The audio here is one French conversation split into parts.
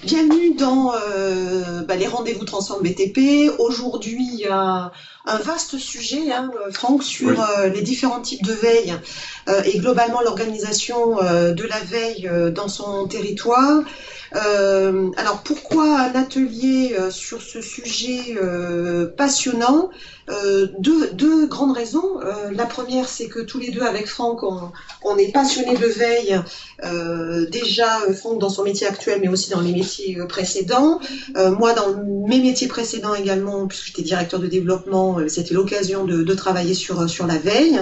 Bienvenue dans les rendez-vous Transform BTP. Aujourd'hui, il y a un vaste sujet, Franck, sur les différents types de veille et globalement l'organisation de la veille dans son territoire. Alors pourquoi un atelier sur ce sujet passionnant? Deux grandes raisons. La première, c'est que tous les deux avec Franck, on est passionnés de veille. Déjà, Franck dans son métier actuel, mais aussi dans les métiers précédents. Moi, dans mes métiers précédents également, puisque j'étais directeur de développement, c'était l'occasion de travailler sur la veille.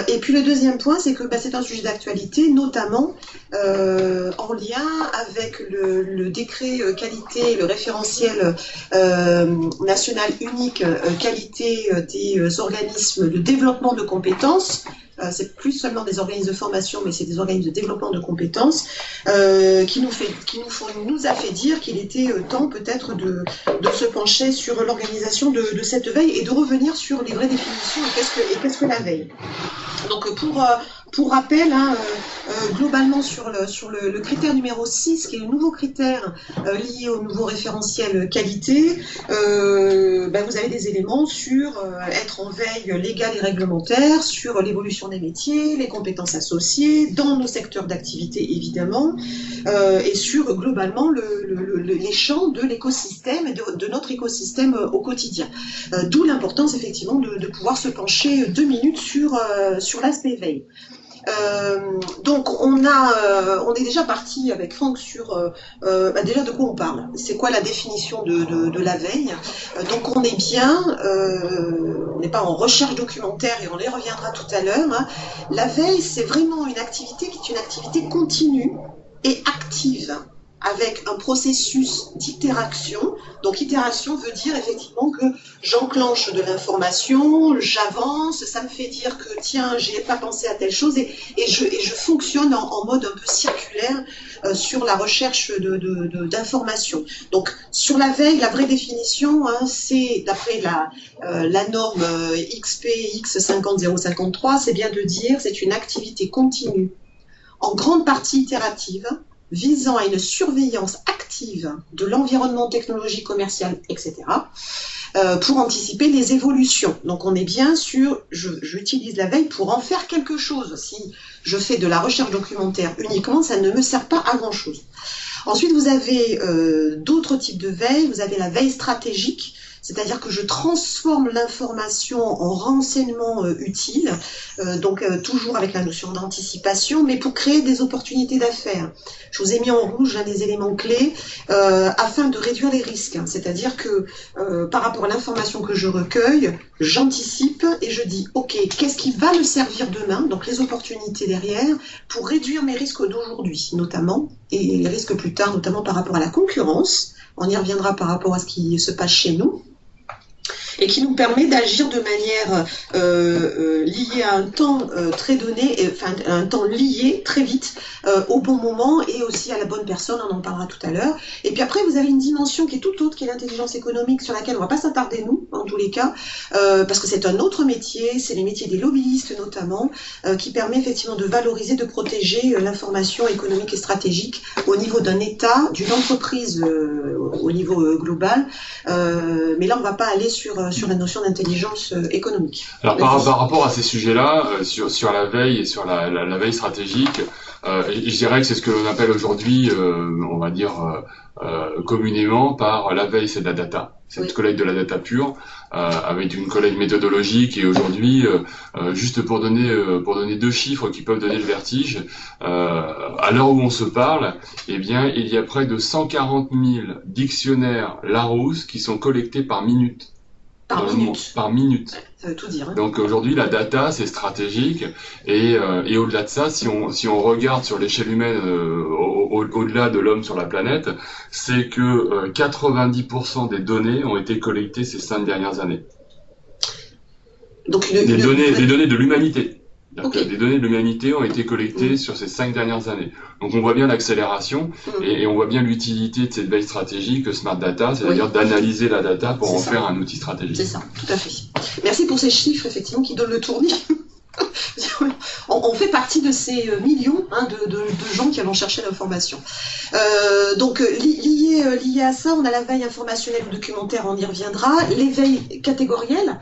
Et puis le deuxième point, c'est que c'est un sujet d'actualité, notamment en lien avec le décret qualité, le référentiel national unique qualité des organismes de développement de compétences. C'est plus seulement des organismes de formation, mais c'est des organismes de développement de compétences qui nous a fait dire qu'il était temps peut-être de se pencher sur l'organisation de cette veille et de revenir sur les vraies définitions et qu'est-ce que la veille. Donc pour rappel, globalement sur le critère numéro 6, qui est le nouveau critère lié au nouveau référentiel qualité, vous avez des éléments sur être en veille légale et réglementaire, sur l'évolution des métiers, les compétences associées, dans nos secteurs d'activité évidemment, et sur globalement les champs de l'écosystème et de notre écosystème au quotidien. D'où l'importance effectivement de pouvoir se pencher 2 minutes sur l'aspect veille. Donc on est déjà parti avec Franck sur déjà de quoi on parle. C'est quoi la définition de la veille? Donc on est bien, on n'est pas en recherche documentaire et on y reviendra tout à l'heure. La veille, c'est vraiment une activité qui est une activité continue et active, avec un processus d'itération. Donc itération veut dire effectivement que j'enclenche de l'information, j'avance, ça me fait dire que tiens, j'ai pas pensé à telle chose et je fonctionne en mode un peu circulaire sur la recherche d'informations. Donc sur la veille, la vraie définition, c'est d'après la norme XPX 50053, c'est bien de dire c'est une activité continue, en grande partie itérative, visant à une surveillance active de l'environnement technologique, commercial, etc., pour anticiper les évolutions. Donc on est bien sûr, j'utilise la veille pour en faire quelque chose. Si je fais de la recherche documentaire uniquement, ça ne me sert pas à grand-chose. Ensuite, vous avez d'autres types de veille. Vous avez la veille stratégique, c'est-à-dire que je transforme l'information en renseignement utile, toujours avec la notion d'anticipation, mais pour créer des opportunités d'affaires. Je vous ai mis en rouge des éléments clés afin de réduire les risques. C'est-à-dire que par rapport à l'information que je recueille, j'anticipe et je dis, ok, qu'est-ce qui va me servir demain, donc les opportunités derrière, pour réduire mes risques d'aujourd'hui, notamment, et les risques plus tard, notamment par rapport à la concurrence. On y reviendra par rapport à ce qui se passe chez nous, et qui nous permet d'agir de manière liée à un temps très donné, un temps lié très vite au bon moment et aussi à la bonne personne, on en parlera tout à l'heure. Et puis après, vous avez une dimension qui est tout autre, qui est l'intelligence économique, sur laquelle on ne va pas s'attarder nous, en tous les cas, parce que c'est un autre métier, c'est les métiers des lobbyistes notamment, qui permet effectivement de valoriser, de protéger l'information économique et stratégique au niveau d'un État, d'une entreprise au niveau global. Mais là, on ne va pas aller sur la notion d'intelligence économique. Alors par rapport à ces sujets-là, sur la veille et sur la veille stratégique, je dirais que c'est ce que l'on appelle aujourd'hui, on va dire communément par la veille, c'est de la data. C'est une collecte de la data pure, avec une collecte méthodologique. Et aujourd'hui, juste pour donner 2 chiffres qui peuvent donner le vertige, à l'heure où on se parle, eh bien, il y a près de 140 000 dictionnaires Larousse qui sont collectés par minute. Par minute. Ça veut tout dire. Donc aujourd'hui, la data, c'est stratégique. Et au-delà de ça, si on regarde sur l'échelle humaine, au-delà de l'homme sur la planète, c'est que 90% des données ont été collectées ces 5 dernières années. Donc les données de l'humanité. Okay. Des données de l'humanité ont été collectées sur ces 5 dernières années. Donc on voit bien l'accélération et on voit bien l'utilité de cette veille stratégique, Smart Data, c'est-à-dire d'analyser la data pour en faire un outil stratégique. C'est ça, tout à fait. Merci pour ces chiffres, effectivement, qui donnent le tournis. On on fait partie de ces millions de gens qui vont chercher l'information. Donc lié à ça, on a la veille informationnelle ou documentaire, on y reviendra, les veilles catégorielles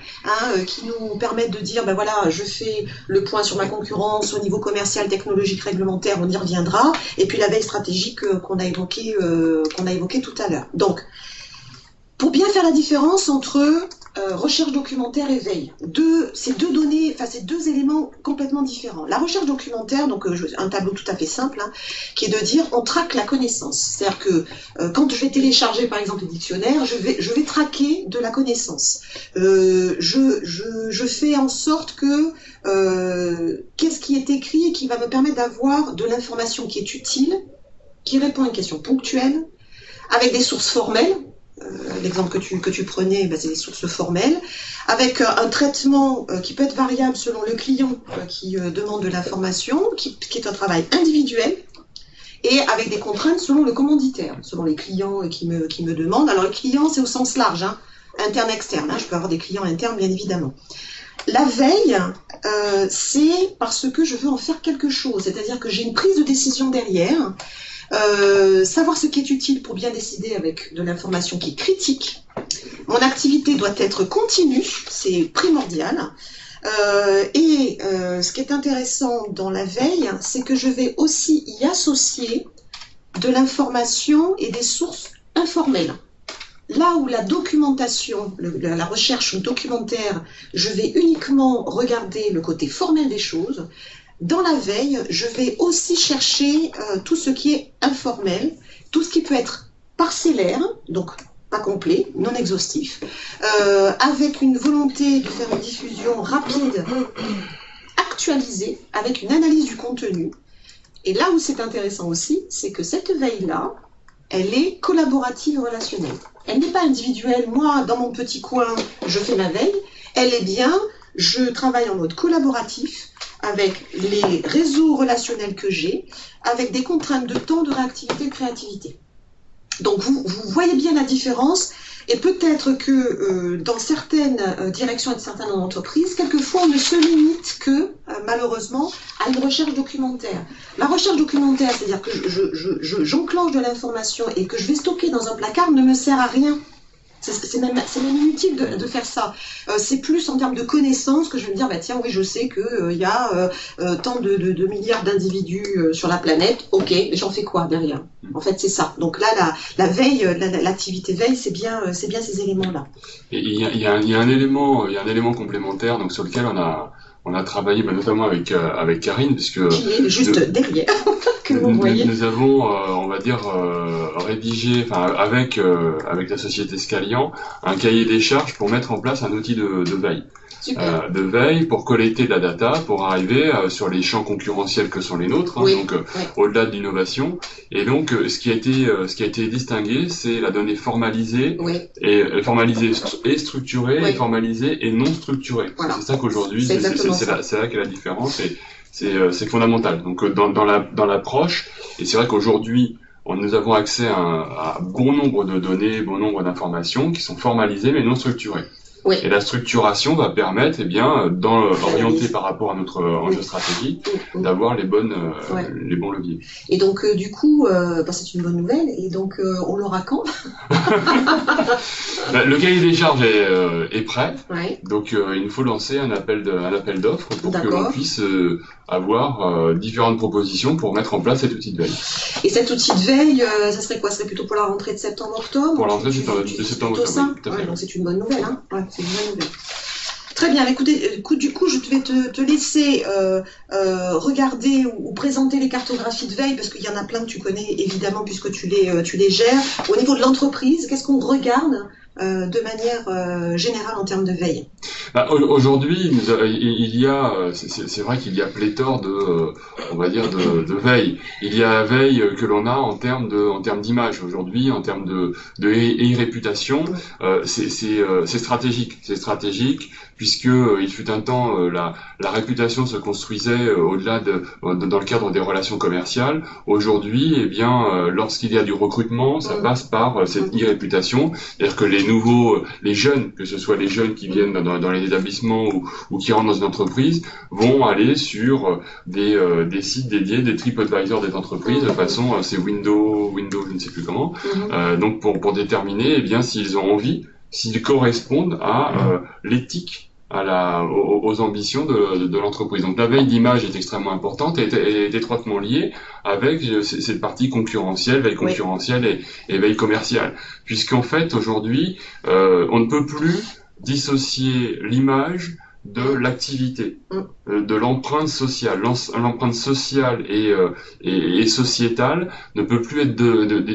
qui nous permettent de dire ben voilà, je fais le point sur ma concurrence au niveau commercial, technologique, réglementaire, on y reviendra, et puis la veille stratégique qu'on a évoquée tout à l'heure. Donc pour bien faire la différence entre recherche documentaire et veille, ces deux éléments complètement différents. La recherche documentaire, donc un tableau tout à fait simple, qui est de dire on traque la connaissance. C'est-à-dire que quand je vais télécharger par exemple les dictionnaires, je vais traquer de la connaissance. Je fais en sorte que qu'est-ce qui est écrit et qui va me permettre d'avoir de l'information qui est utile, qui répond à une question ponctuelle, avec des sources formelles. L'exemple que tu prenais, c'est des sources formelles, avec un traitement qui peut être variable selon le client qui demande de l'information, qui est un travail individuel, et avec des contraintes selon le commanditaire, selon les clients qui me demandent. Alors les clients, c'est au sens large, interne, externe. Je peux avoir des clients internes, bien évidemment. La veille, c'est parce que je veux en faire quelque chose, c'est-à-dire que j'ai une prise de décision derrière. Savoir ce qui est utile pour bien décider avec de l'information qui est critique. Mon activité doit être continue, c'est primordial. Ce qui est intéressant dans la veille, c'est que je vais aussi y associer de l'information et des sources informelles. Là où la documentation, la recherche documentaire, je vais uniquement regarder le côté formel des choses. Dans la veille, je vais aussi chercher tout ce qui est informel, tout ce qui peut être parcellaire, donc pas complet, non exhaustif, avec une volonté de faire une diffusion rapide, actualisée, avec une analyse du contenu. Et là où c'est intéressant aussi, c'est que cette veille-là, elle est collaborative et relationnelle. Elle n'est pas individuelle, moi, dans mon petit coin, je fais ma veille. Elle est bien, je travaille en mode collaboratif, avec les réseaux relationnels que j'ai, avec des contraintes de temps, de réactivité, de créativité. Donc vous voyez bien la différence, et peut-être que dans certaines directions et de certaines entreprises, quelquefois on ne se limite que, malheureusement, à une recherche documentaire. La recherche documentaire, c'est-à-dire que j'enclenche de l'information et que je vais stocker dans un placard, ne me sert à rien. C'est même inutile de faire ça. C'est plus en termes de connaissances que je vais me dire, tiens, oui, je sais qu'il y a tant de milliards d'individus sur la planète, ok, mais j'en fais quoi derrière? En fait, c'est ça. Donc là, la veille, l'activité veille, c'est bien ces éléments-là. Et il y a un élément complémentaire, donc sur lequel on a travaillé notamment avec Karine, puisque qui est juste derrière que vous voyez. Nous avons, on va dire, rédigé, avec la société Scalian, un cahier des charges pour mettre en place un outil de veille. De veille pour collecter de la data, pour arriver sur les champs concurrentiels que sont les nôtres, au-delà de l'innovation. Et donc, ce qui a été distingué, c'est la donnée formalisée et structurée, et formalisée et non structurée. Voilà. C'est ça qu'aujourd'hui, c'est là qu'est la différence, et c'est fondamental. Donc, dans l'approche, et c'est vrai qu'aujourd'hui, nous avons accès à bon nombre de données, bon nombre d'informations qui sont formalisées mais non structurées. Oui. Et la structuration va permettre, orienté par rapport à notre enjeu stratégique, d'avoir les bons leviers. Et donc, du coup, c'est une bonne nouvelle. Et donc, on l'aura quand? Le cahier des charges est prêt. Ouais. Donc, il nous faut lancer un appel d'offres pour que l'on puisse avoir différentes propositions pour mettre en place cet outil de veille. Et cet outil de veille, ça serait quoi? Ça serait plutôt pour la rentrée de septembre-octobre? Pour la rentrée de septembre-octobre. Oui, donc c'est une bonne nouvelle, hein. Ouais, c'est une bonne nouvelle. Très bien, écoutez, du coup, je vais te laisser regarder ou présenter les cartographies de veille, parce qu'il y en a plein que tu connais, évidemment, puisque tu les gères. Au niveau de l'entreprise, qu'est-ce qu'on regarde de manière générale en termes de veille? Aujourd'hui, c'est vrai qu'il y a pléthore de veille. Il y a la veille que l'on a en termes d'image aujourd'hui, en termes de réputation. C'est stratégique. C'est stratégique puisque il fut un temps la réputation se construisait au-delà dans le cadre des relations commerciales. Aujourd'hui, eh bien, lorsqu'il y a du recrutement, ça passe par cette e-réputation, c'est-à-dire que les jeunes, que ce soit les jeunes qui viennent dans les établissements ou qui rentrent dans une entreprise, vont aller sur des sites dédiés, des TripAdvisor des entreprises, de façon, c'est Windows, je ne sais plus comment, donc pour déterminer, eh bien, s'ils ont envie, s'ils correspondent à l'éthique, aux ambitions de l'entreprise. Donc la veille d'image est extrêmement importante et est étroitement liée avec cette partie concurrentielle, veille concurrentielle et veille commerciale. Puisqu'en fait, aujourd'hui, on ne peut plus dissocier l'image de l'activité, de l'empreinte sociale. L'empreinte sociale et sociétale ne peut plus être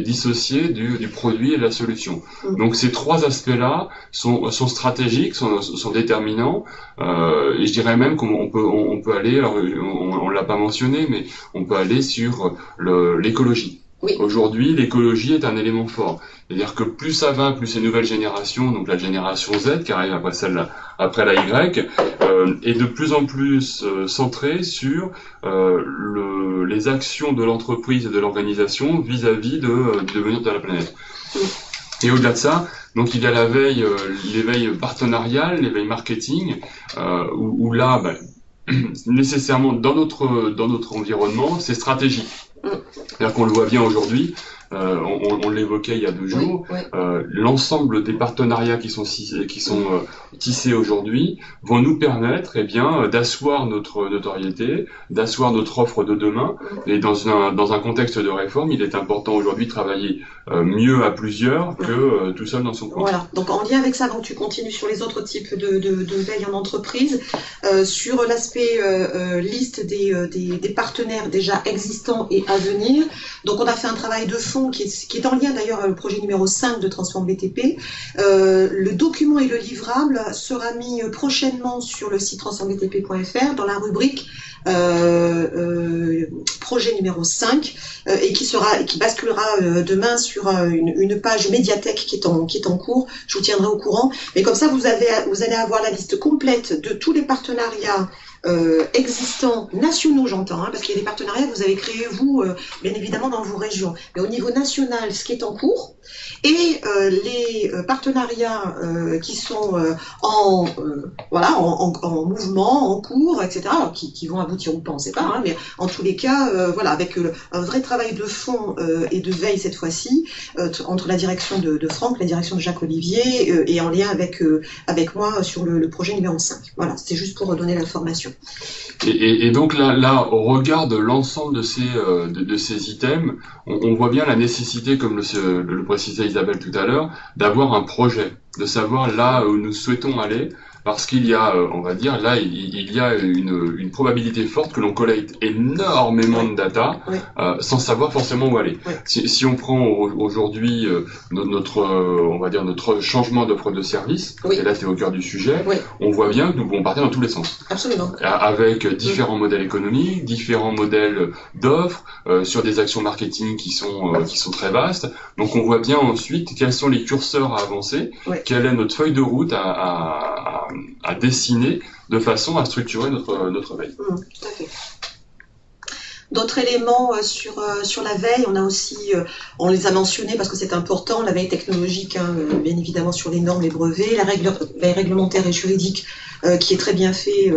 dissociée du produit et de la solution. Donc ces trois aspects-là sont stratégiques, sont déterminants. Et je dirais même qu'on peut aller, alors on l'a pas mentionné, mais on peut aller sur l'écologie. Oui. Aujourd'hui, l'écologie est un élément fort. C'est-à-dire que plus ça va, plus ces nouvelles générations, donc la génération Z qui arrive après la Y, est de plus en plus centrée sur les actions de l'entreprise et de l'organisation vis-à-vis du devenir de la planète. Et au-delà de ça, donc il y a les veilles partenariales, les veilles marketing, où là, nécessairement dans notre environnement, c'est stratégique. C'est-à-dire qu'on le voit bien aujourd'hui, on l'évoquait il y a 2 jours, l'ensemble des partenariats qui sont tissés aujourd'hui vont nous permettre d'asseoir notre notoriété, d'asseoir notre offre de demain. Et dans un contexte de réforme, il est important aujourd'hui de travailler mieux à plusieurs que tout seul dans son coin. Voilà, donc en lien avec ça, donc tu continues sur les autres types de veille en entreprise, sur l'aspect liste des partenaires déjà existants et à venir. Donc on a fait un travail de fond qui est en lien d'ailleurs avec le projet numéro 5 de Transform BTP. Le document et le livrable sera mis prochainement sur le site transformbtp.fr dans la rubrique projet numéro 5 et qui basculera demain sur une page médiathèque qui est en cours. Je vous tiendrai au courant. Mais comme ça, vous allez avoir la liste complète de tous les partenariats existants, nationaux j'entends, parce qu'il y a des partenariats que vous avez créés vous, bien évidemment dans vos régions, mais au niveau national, ce qui est en cours, et les partenariats qui sont en mouvement, en cours, etc., alors qui vont aboutir ou pas, on ne sait pas, mais en tous les cas, avec un vrai travail de fond et de veille cette fois-ci, entre la direction de Franck, la direction de Jacques Olivier, et en lien avec moi sur le projet numéro 5. Voilà, c'était juste pour donner l'information. Et donc là, au regard de l'ensemble de ces items, on voit bien la nécessité, comme le précisait Isabelle tout à l'heure, d'avoir un projet, de savoir là où nous souhaitons aller, parce qu'il y a, on va dire, là, il y a une probabilité forte que l'on collecte énormément de data sans savoir forcément où aller. Si on prend aujourd'hui notre changement d'offre de service, et là c'est au cœur du sujet, on voit bien que nous pouvons partir dans tous les sens. Absolument. Avec différents modèles économiques, différents modèles d'offres, sur des actions marketing qui sont très vastes. Donc on voit bien ensuite quels sont les curseurs à avancer, quelle est notre feuille de route à dessiner de façon à structurer notre veille. Tout à fait. D'autres éléments sur la veille, on a aussi, on les a mentionnés parce que c'est important, la veille technologique, bien évidemment sur les normes et brevets, la veille réglementaire et juridique qui est très bien fait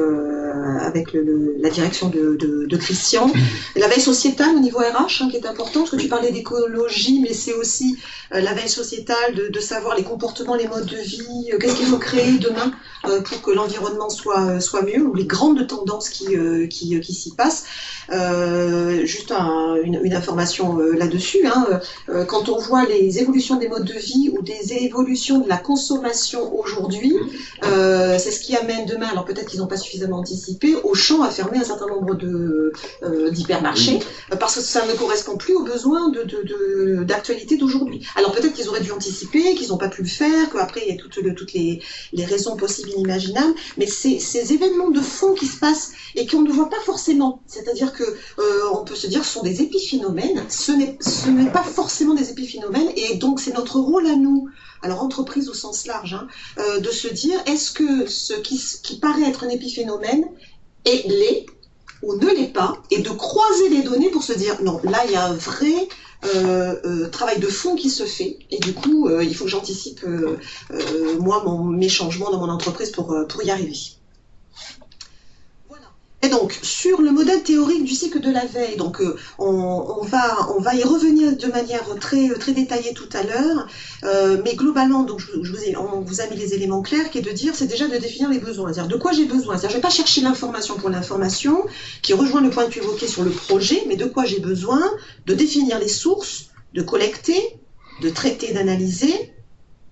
avec la direction de Christian. Et la veille sociétale au niveau RH qui est important, parce que tu parlais d'écologie, mais c'est aussi la veille sociétale de savoir les comportements, les modes de vie, qu'est-ce qu'il faut créer demain pour que l'environnement soit mieux, ou les grandes tendances qui s'y passent. Juste une information là-dessus, quand on voit les évolutions des modes de vie ou des évolutions de la consommation aujourd'hui, c'est ce qui amène demain, alors peut-être qu'ils n'ont pas suffisamment anticipé, Auchan à fermer un certain nombre d'hypermarchés, parce que ça ne correspond plus aux besoins d'actualité d'aujourd'hui. Alors peut-être qu'ils auraient dû anticiper, qu'ils n'ont pas pu le faire, qu'après il y a toutes les raisons possibles inimaginable, mais ces événements de fond qui se passent et qu'on ne voit pas forcément. C'est-à-dire que on peut se dire ce sont des épiphénomènes, ce n'est pas forcément des épiphénomènes, et donc c'est notre rôle à nous, alors entreprise au sens large, hein, de se dire est-ce que ce qui paraît être un épiphénomène l'est ou ne l'est pas, et de croiser les données pour se dire non, là il y a un vrai travail de fond qui se fait, et du coup il faut que j'anticipe moi mes changements dans mon entreprise pour y arriver. Voilà. Et donc sur le modèle théorique du cycle de la veille, donc on va y revenir de manière très détaillée tout à l'heure, mais globalement donc on vous a mis les éléments clairs, qui est de dire, c'est déjà de définir les besoins, c'est-à-dire de quoi j'ai besoin, c'est-à-dire je ne vais pas chercher l'information pour l'information, qui rejoint le point que tu évoquais sur le projet, mais de quoi j'ai besoin, de définir les sources, de collecter, de traiter, d'analyser,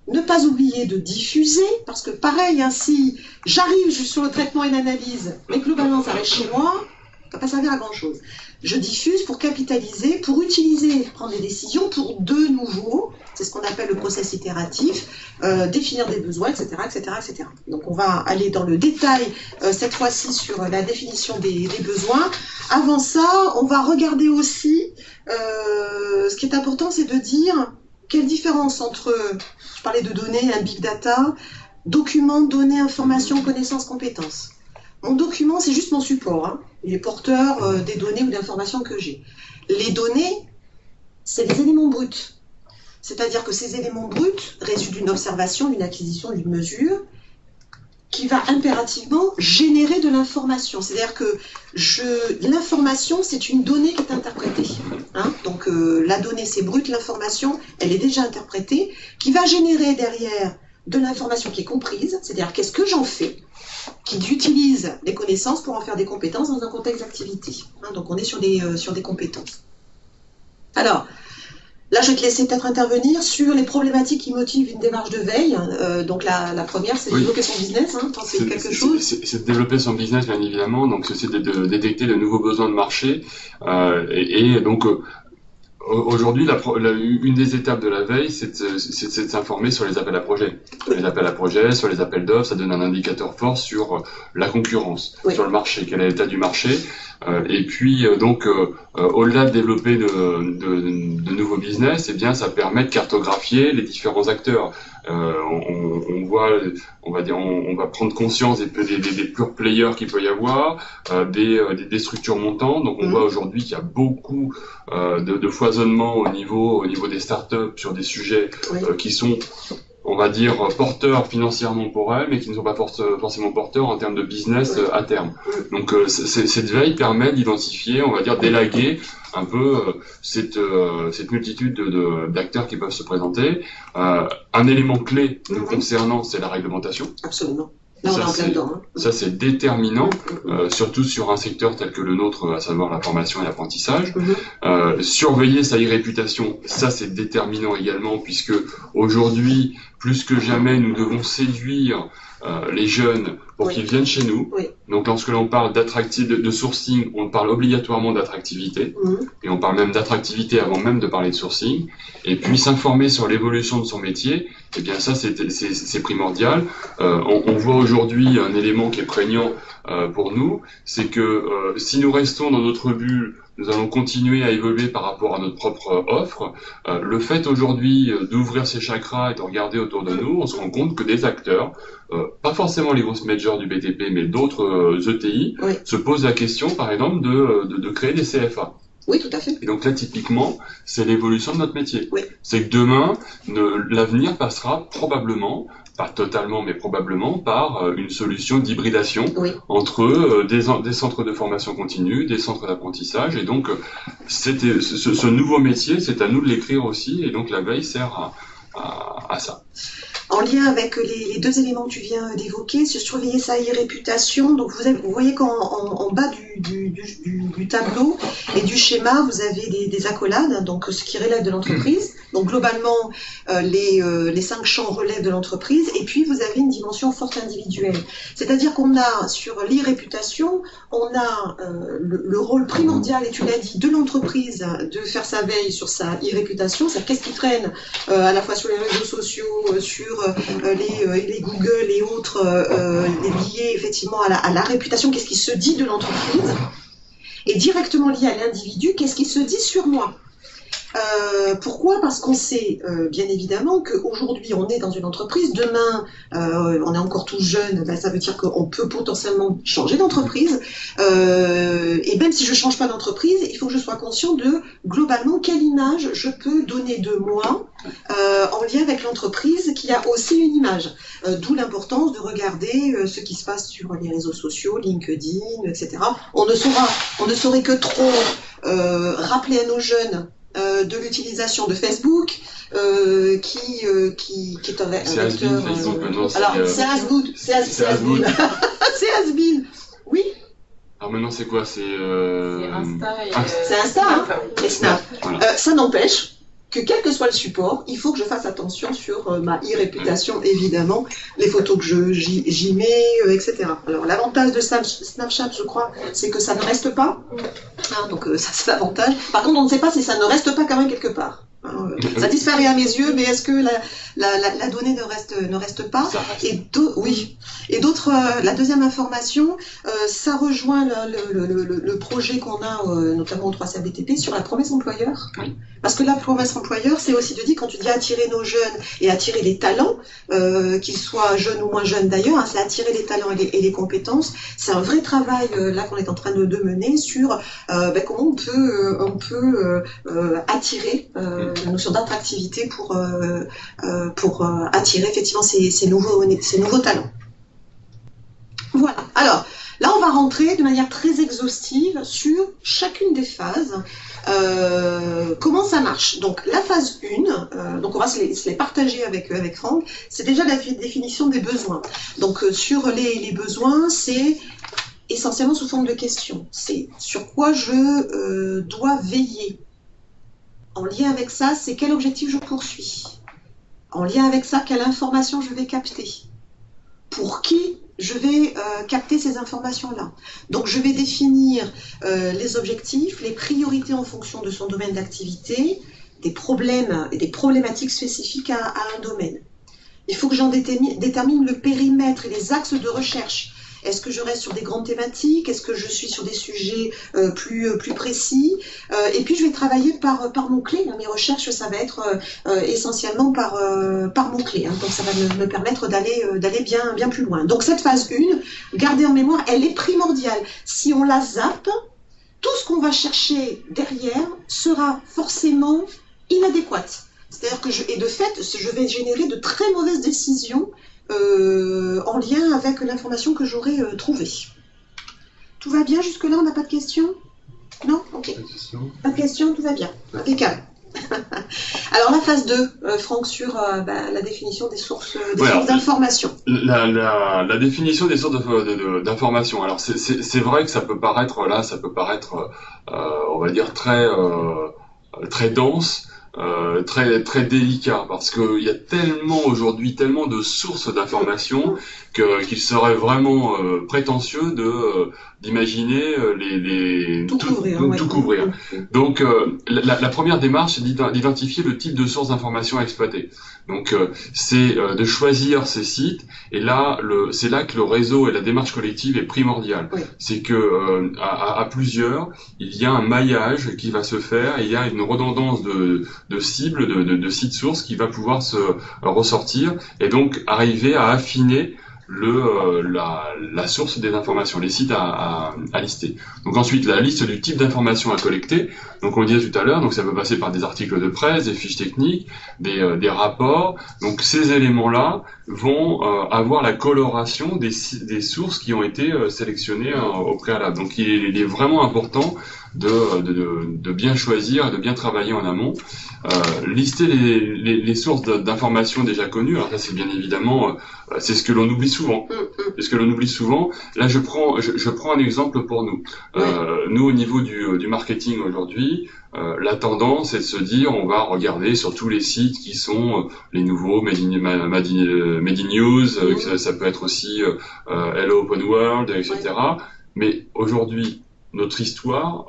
ne pas oublier de diffuser, parce que pareil, hein, si j'arrive sur le traitement et l'analyse, mais globalement ça reste chez moi, ça ne va pas servir à grand chose. Je diffuse pour capitaliser, pour utiliser, prendre des décisions pour de nouveau, c'est ce qu'on appelle le process itératif, définir des besoins, etc., etc., etc. Donc on va aller dans le détail cette fois-ci sur la définition des besoins. Avant ça, on va regarder aussi, ce qui est important, c'est de dire quelle différence entre, je parlais de données, un big data, document, données, informations, connaissances, compétences. Mon document, c'est juste mon support, hein. Il est porteur des données ou d'informations que j'ai. Les données, c'est les éléments bruts. C'est-à-dire que ces éléments bruts résultent d'une observation, d'une acquisition, d'une mesure, qui va impérativement générer de l'information. C'est-à-dire que l'information, c'est une donnée qui est interprétée. Hein. Donc la donnée, c'est brut, l'information, elle est déjà interprétée, qui va générer derrière de l'information qui est comprise, c'est-à-dire qu'est-ce que j'en fais, qui utilise les connaissances pour en faire des compétences dans un contexte d'activité. Hein, donc on est sur des compétences. Alors, là je vais te laisser peut-être intervenir sur les problématiques qui motivent une démarche de veille. Donc la première, c'est développer son business, hein, c'est quelque chose. C'est de développer son business, bien évidemment, donc c'est de détecter de nouveaux besoins de marché. Donc aujourd'hui, une des étapes de la veille, c'est de s'informer sur les appels à projets. Sur les appels à projets, sur les appels d'offres, ça donne un indicateur fort sur la concurrence, sur le marché, quel est l'état du marché. Et puis au-delà de développer de nouveaux business, eh bien ça permet de cartographier les différents acteurs. On va prendre conscience des pure players qu'il peut y avoir, des structures montantes. Donc on voit aujourd'hui qu'il y a beaucoup de foisonnement au niveau des startups sur des sujets qui sont, on va dire, porteurs financièrement pour elles, mais qui ne sont pas forcément porteurs en termes de business à terme. Donc cette veille permet d'identifier, on va dire, d'élaguer un peu cette multitude d'acteurs qui peuvent se présenter. Un élément clé nous concernant, c'est la réglementation. Absolument. Là, on est en plein dedans. Hein. Ça, c'est déterminant, surtout sur un secteur tel que le nôtre, à savoir la formation et l'apprentissage. Surveiller sa réputation, ça, c'est déterminant également, puisque aujourd'hui, plus que jamais, nous devons séduire les jeunes pour qu'ils viennent chez nous. Donc, lorsque l'on parle de sourcing, on parle obligatoirement d'attractivité, et on parle même d'attractivité avant même de parler de sourcing. Et puis, s'informer sur l'évolution de son métier, eh bien ça, c'est primordial. On voit aujourd'hui un élément qui est prégnant pour nous, c'est que si nous restons dans notre bulle, nous allons continuer à évoluer par rapport à notre propre offre. Le fait aujourd'hui d'ouvrir ses chakras et de regarder autour de nous, on se rend compte que des acteurs, pas forcément les grosses majors du BTP, mais d'autres ETI, se posent la question, par exemple, de créer des CFA. Oui, tout à fait. Et donc là, typiquement, c'est l'évolution de notre métier. C'est que demain, l'avenir passera probablement, pas totalement, mais probablement, par une solution d'hybridation entre des centres de formation continue, des centres d'apprentissage. Et donc, ce nouveau métier, c'est à nous de l'écrire aussi. Et donc, la veille sert à ça. En lien avec les deux éléments que tu viens d'évoquer, sur surveiller sa réputation, donc vous voyez qu'en bas du tableau et du schéma, vous avez des accolades, donc ce qui relève de l'entreprise, Donc globalement, les 5 champs relèvent de l'entreprise, et puis vous avez une dimension forte individuelle. C'est-à-dire qu'on a, sur l'e-réputation, on a le rôle primordial, et tu l'as dit, de l'entreprise de faire sa veille sur sa e-réputation, c'est-à-dire qu'est-ce qui traîne à la fois sur les réseaux sociaux, sur les Google et autres, liés effectivement à la réputation, qu'est-ce qui se dit de l'entreprise, et directement lié à l'individu, qu'est-ce qui se dit sur moi. Pourquoi? Parce qu'on sait bien évidemment qu'aujourd'hui on est dans une entreprise, demain on est encore tout jeune, ben, ça veut dire qu'on peut potentiellement changer d'entreprise, et même si je change pas d'entreprise, il faut que je sois conscient de globalement quelle image je peux donner de moi en lien avec l'entreprise qui a aussi une image. D'où l'importance de regarder ce qui se passe sur les réseaux sociaux, LinkedIn, etc. On ne saurait que trop rappeler à nos jeunes de l'utilisation de Facebook, qui est un vecteur. Alors, c'est has-been. C'est has-been. Oui. Alors maintenant, c'est quoi? C'est Insta. C'est Insta, hein, et Snap. Voilà. Ça n'empêche que quel que soit le support, il faut que je fasse attention sur ma e-réputation, évidemment, les photos que j'y mets, etc. Alors l'avantage de Snapchat, je crois, c'est que ça ne reste pas. Hein, donc ça c'est l'avantage. Par contre, on ne sait pas si ça ne reste pas quand même quelque part. Ça disparaît à mes yeux, mais est-ce que la donnée ne reste pas? Oui. Et d'autres, la deuxième information, ça rejoint le projet qu'on a, notamment au 3CBTP, sur la promesse employeur. Oui. Parce que la promesse employeur, c'est aussi de dire, quand tu dis attirer nos jeunes et attirer les talents, qu'ils soient jeunes ou moins jeunes d'ailleurs, hein, c'est attirer les talents et les compétences. C'est un vrai travail là qu'on est en train de mener sur comment on peut attirer la notion d'attractivité pour attirer effectivement ces nouveaux talents. Voilà. Alors, là, on va rentrer de manière très exhaustive sur chacune des phases. Comment ça marche? Donc, la phase 1, donc on va se les partager avec Franck, c'est déjà la définition des besoins. Donc, sur les besoins, c'est essentiellement sous forme de questions. C'est sur quoi je dois veiller. En lien avec ça, c'est quel objectif je poursuis. En lien avec ça, quelle information je vais capter. Pour qui je vais capter ces informations-là. Donc, je vais définir les objectifs, les priorités en fonction de son domaine d'activité, des problèmes et des problématiques spécifiques à un domaine. Il faut que j'en détermine le périmètre et les axes de recherche. Est-ce que je reste sur des grandes thématiques? Est-ce que je suis sur des sujets plus précis? Et puis je vais travailler par mots-clés. Mes recherches, ça va être essentiellement par mots-clés. Hein. Donc ça va me permettre d'aller bien plus loin. Donc cette phase 1, gardez en mémoire, elle est primordiale. Si on la zappe, tout ce qu'on va chercher derrière sera forcément inadéquat. C'est-à-dire que de fait, je vais générer de très mauvaises décisions en lien avec l'information que j'aurais trouvée. Tout va bien jusque-là? On n'a pas de questions? Non? Ok. Pas de questions, tout va bien. Impeccable. Alors la phase 2, Franck, sur la définition des sources d'information. La définition des sources d'information. Alors c'est vrai que ça peut paraître, on va dire très dense. Très délicat, parce qu'il y a aujourd'hui tellement de sources d'informations qu'il serait vraiment prétentieux d'imaginer tout couvrir. Donc la première démarche, c'est d'identifier le type de source d'information à exploiter. Donc c'est de choisir ces sites, et là c'est là que le réseau et la démarche collective est primordiale. Oui. C'est que à plusieurs, il y a un maillage qui va se faire, et il y a une redondance de cibles, de sites sources qui va pouvoir se ressortir, et donc arriver à affiner la source des informations, les sites à lister. Donc ensuite, la liste du type d'informations à collecter. Donc on le disait tout à l'heure, donc ça peut passer par des articles de presse, des fiches techniques, des rapports. Donc ces éléments-là vont avoir la coloration des sources qui ont été sélectionnées au préalable. Donc il est vraiment important de bien choisir et de bien travailler en amont. Lister les sources d'informations déjà connues, alors ça c'est bien évidemment, c'est ce que l'on oublie souvent. C'est ce que l'on oublie souvent. Là, je prends un exemple pour nous. Nous, au niveau du marketing aujourd'hui, la tendance est de se dire, on va regarder sur tous les sites qui sont les nouveaux Made in News, ça peut être aussi Hello Open World, etc. Mais aujourd'hui, notre histoire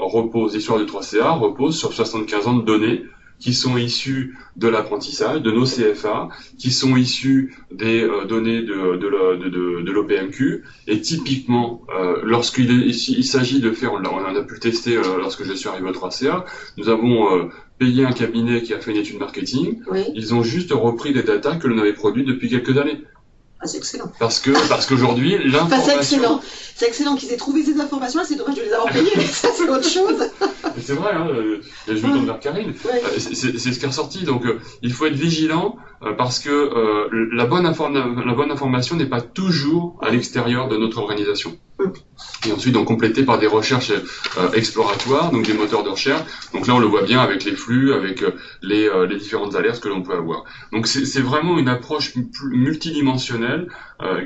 l'histoire du 3CA repose sur 75 ans de données qui sont issus de l'apprentissage, de nos CFA, qui sont issus des données de l'OPMQ. Et typiquement, lorsqu'il s'agit de faire, on a pu le tester lorsque je suis arrivé au 3CA, nous avons payé un cabinet qui a fait une étude marketing. Ils ont juste repris des datas que l'on avait produites depuis quelques années. Ah, c'est excellent. Parce qu'aujourd'hui, l'information... c'est excellent qu'ils aient trouvé ces informations-là, c'est dommage de les avoir payées, mais ça c'est autre chose. C'est vrai, hein, je me tourne vers Karine. C'est ce qui est ressorti, donc il faut être vigilant parce que la bonne information n'est pas toujours à l'extérieur de notre organisation. Et ensuite, donc, complété par des recherches exploratoires, donc des moteurs de recherche. Donc là, on le voit bien avec les flux, avec les différentes alertes que l'on peut avoir. Donc c'est vraiment une approche multidimensionnelle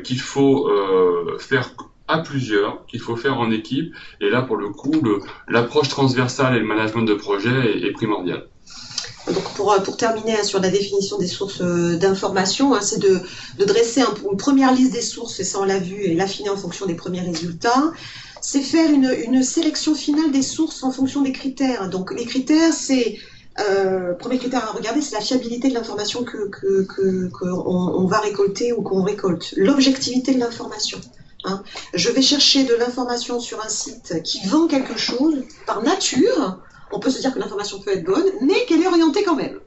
qu'il faut faire à plusieurs, qu'il faut faire en équipe. Et là, pour le coup, l'approche transversale et le management de projet est primordial. Donc pour terminer sur la définition des sources d'information, c'est de dresser une première liste des sources, et ça on l'a vu, et l'affiner en fonction des premiers résultats. C'est faire une sélection finale des sources en fonction des critères. Donc les critères, c'est premier critère à regarder, c'est la fiabilité de l'information qu'on va récolter ou qu'on récolte. L'objectivité de l'information. Je vais chercher de l'information sur un site qui vend quelque chose par nature. On peut se dire que l'information peut être bonne, mais qu'elle est orientée quand même.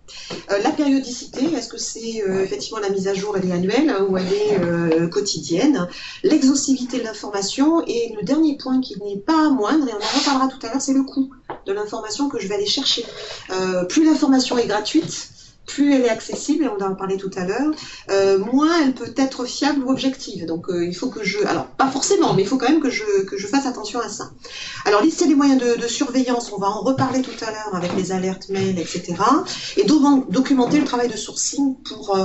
La périodicité, est-ce que c'est effectivement la mise à jour, elle est annuelle ou elle est quotidienne? L'exhaustivité de l'information, et le dernier point qui n'est pas moindre, et on en reparlera tout à l'heure, c'est le coût de l'information que je vais aller chercher. Plus l'information est gratuite, plus elle est accessible, et on en parlait tout à l'heure, moins elle peut être fiable ou objective. Donc il faut que alors pas forcément, mais il faut quand même que je fasse attention à ça. Alors lister les moyens de surveillance, on va en reparler tout à l'heure avec les alertes mail, etc. Et documenter le travail de sourcing pour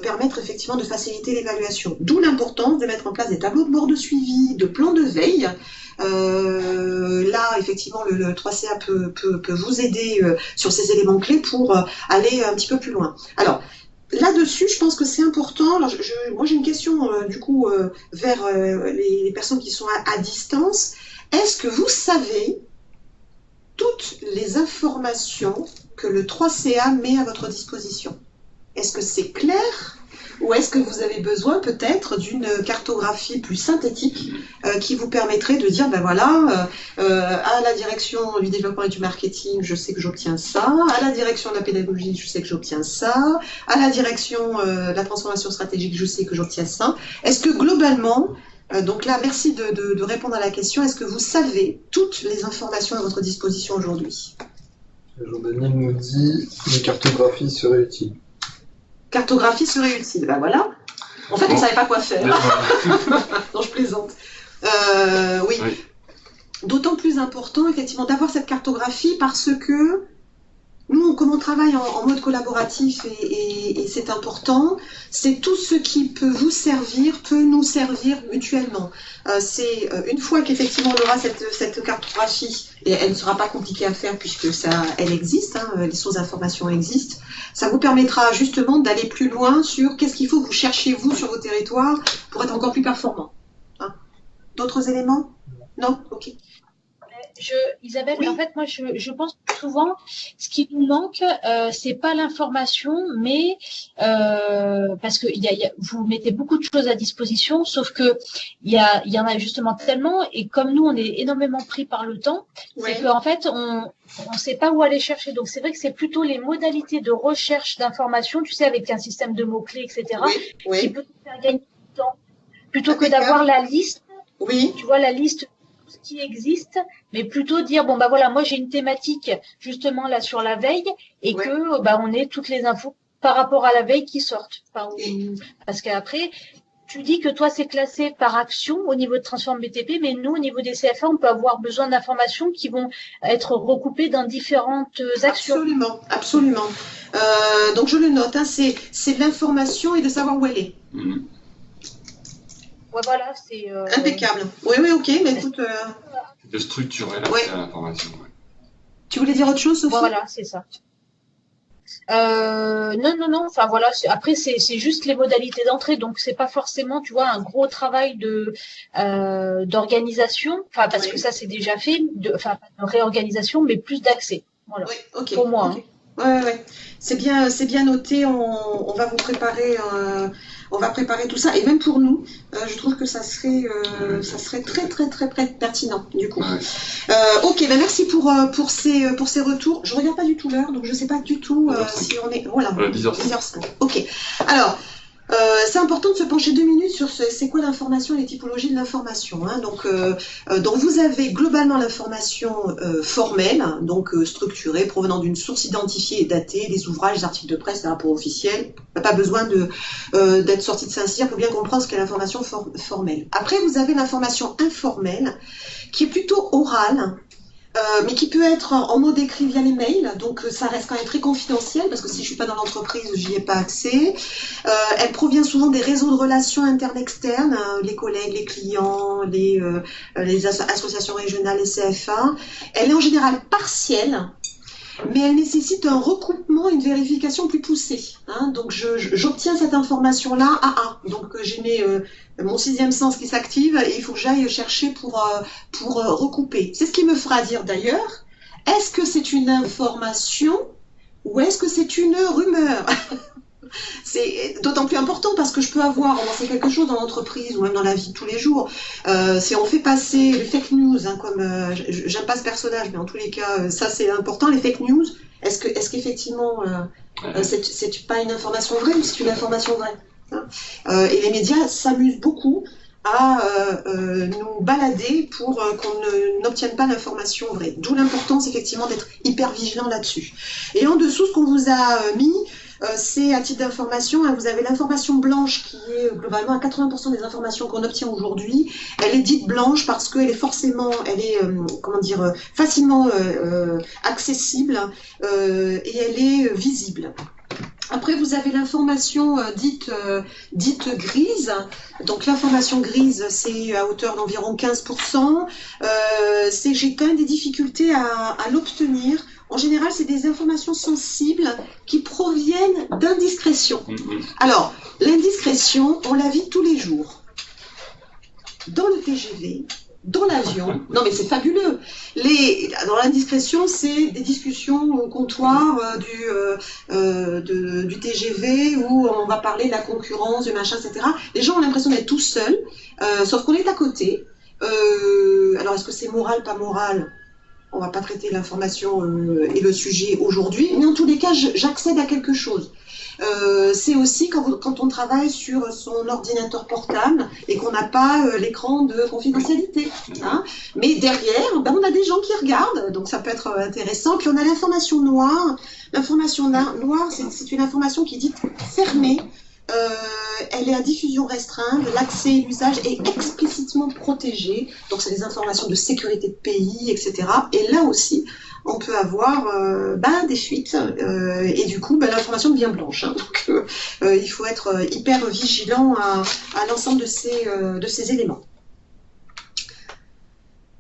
permettre effectivement de faciliter l'évaluation. D'où l'importance de mettre en place des tableaux de bord de suivi, de plans de veille. Là, effectivement, le 3CA peut vous aider sur ces éléments clés pour aller un petit peu plus loin. Alors, là-dessus, je pense que c'est important. Alors, moi, j'ai une question, du coup, vers les personnes qui sont à distance. Est-ce que vous savez toutes les informations que le 3CA met à votre disposition? Est-ce que c'est clair? Ou est-ce que vous avez besoin peut-être d'une cartographie plus synthétique qui vous permettrait de dire, ben voilà, à la direction du développement et du marketing, je sais que j'obtiens ça, à la direction de la pédagogie, je sais que j'obtiens ça, à la direction de la transformation stratégique, je sais que j'obtiens ça. Est-ce que globalement, donc là, merci de répondre à la question, est-ce que vous savez toutes les informations à votre disposition aujourd'hui? Jean-Daniel nous dit « Une cartographie serait utile ». Cartographie serait utile, ben voilà. En fait, on ne savait pas quoi faire. Non, je plaisante. Oui. D'autant plus important, effectivement, d'avoir cette cartographie parce que nous, comme on travaille en mode collaboratif et c'est important, c'est tout ce qui peut vous servir, peut nous servir mutuellement. C'est une fois qu'effectivement on aura cette cartographie, et elle ne sera pas compliquée à faire puisque elle existe, les sources d'information existent, ça vous permettra justement d'aller plus loin sur qu'est-ce qu'il faut que vous cherchiez vous sur vos territoires pour être encore plus performant. D'autres éléments? Non? Ok. Isabelle, oui. En fait, moi, je pense que souvent, ce qui nous manque, c'est pas l'information, mais parce que vous mettez beaucoup de choses à disposition, sauf que il y en a justement tellement, et comme nous, on est énormément pris par le temps, c'est qu'en fait, on sait pas où aller chercher. Donc, c'est vrai que c'est plutôt les modalités de recherche d'informations, tu sais, avec un système de mots-clés, etc., qui peut nous faire gagner du temps, plutôt que d'avoir la liste. Oui. Tu vois, la liste qui existe, mais plutôt dire bon bah voilà, moi j'ai une thématique justement là sur la veille et que on ait toutes les infos par rapport à la veille qui sortent. Parce qu'après tu dis que toi, c'est classé par action au niveau de Transform BTP, mais nous, au niveau des CFA, on peut avoir besoin d'informations qui vont être recoupées dans différentes actions. Absolument, absolument. Donc je le note, hein, c'est de l'information et de savoir où elle est. Ouais, voilà, c'est... Impeccable. Oui, ok, mais écoute... De structurer l'accès à l'information. Ouais. Tu voulais dire autre chose, Sophie? Voilà, c'est ça. Non. Enfin voilà. Après, c'est juste les modalités d'entrée, donc c'est pas forcément, tu vois, un gros travail d'organisation. Enfin, parce que ça c'est déjà fait. Enfin, pas de réorganisation, mais plus d'accès. Voilà. Oui, ok. Pour moi. Okay. Ouais. C'est bien noté. On va vous préparer. On va préparer tout ça, et même pour nous, je trouve que ça serait très pertinent du coup. Ok, ben merci pour ces retours. Je regarde pas du tout l'heure, donc je sais pas du tout si on est 10h05. Ok. Alors. C'est important de se pencher 2 minutes sur c'est quoi l'information et les typologies de l'information. Hein. Donc vous avez globalement l'information formelle, donc structurée, provenant d'une source identifiée et datée, des ouvrages, des articles de presse, des rapports officiels. Pas besoin d'être sorti de Saint-Cyr pour bien comprendre ce qu'est l'information formelle. Après, vous avez l'information informelle, qui est plutôt orale, mais qui peut être en mode écrit via les mails, donc ça reste quand même très confidentiel, parce que si je suis pas dans l'entreprise, j'y ai pas accès. Elle provient souvent des réseaux de relations internes-externes, les collègues, les clients, les associations régionales, les CFA. Elle est en général partielle, mais elle nécessite un recoupement, une vérification plus poussée. Hein. Donc j'obtiens cette information-là. Donc j'ai mon 6e sens qui s'active et il faut que j'aille chercher pour recouper. C'est ce qui me fera dire d'ailleurs, est-ce que c'est une information ou est-ce que c'est une rumeur? C'est d'autant plus important parce que je peux avoir lancé quelque chose dans l'entreprise ou même dans la vie de tous les jours. Si on fait passer les fake news, hein, comme j'aime pas ce personnage, mais en tous les cas, ça c'est important, les fake news. Est-ce qu'effectivement c'est pas une information vraie ou c'est une information vraie, hein? Et les médias s'amusent beaucoup à nous balader pour qu'on n'obtienne pas l'information vraie. D'où l'importance effectivement d'être hyper vigilant là-dessus. Et en dessous, ce qu'on vous a mis, c'est à titre d'information, hein, vous avez l'information blanche qui est globalement à 80% des informations qu'on obtient aujourd'hui. Elle est dite blanche parce qu'elle est facilement accessible et elle est visible. Après, vous avez l'information dite grise. Donc, l'information grise, c'est à hauteur d'environ 15%. J'ai quand même des difficultés à l'obtenir. En général, c'est des informations sensibles qui proviennent d'indiscrétion. Alors, l'indiscrétion, on la vit tous les jours. Dans le TGV, dans l'avion. Non, mais c'est fabuleux. Dans l'indiscrétion, c'est des discussions au comptoir du TGV où on va parler de la concurrence, du machin, etc. Les gens ont l'impression d'être tout seuls, sauf qu'on est à côté. Alors, est-ce que c'est moral, pas moral ? On va pas traiter l'information et le sujet aujourd'hui, mais en tous les cas, j'accède à quelque chose. C'est aussi quand on travaille sur son ordinateur portable et qu'on n'a pas l'écran de confidentialité. Hein. Mais derrière, on a des gens qui regardent, donc ça peut être intéressant. Puis on a l'information noire. L'information noire, c'est une information qui est dite fermée. Elle est à diffusion restreinte, l'accès et l'usage est explicitement protégé, donc c'est des informations de sécurité de pays, etc. Et là aussi, on peut avoir des fuites, et du coup, l'information devient blanche. Hein. Donc, il faut être hyper vigilant à l'ensemble de ces éléments.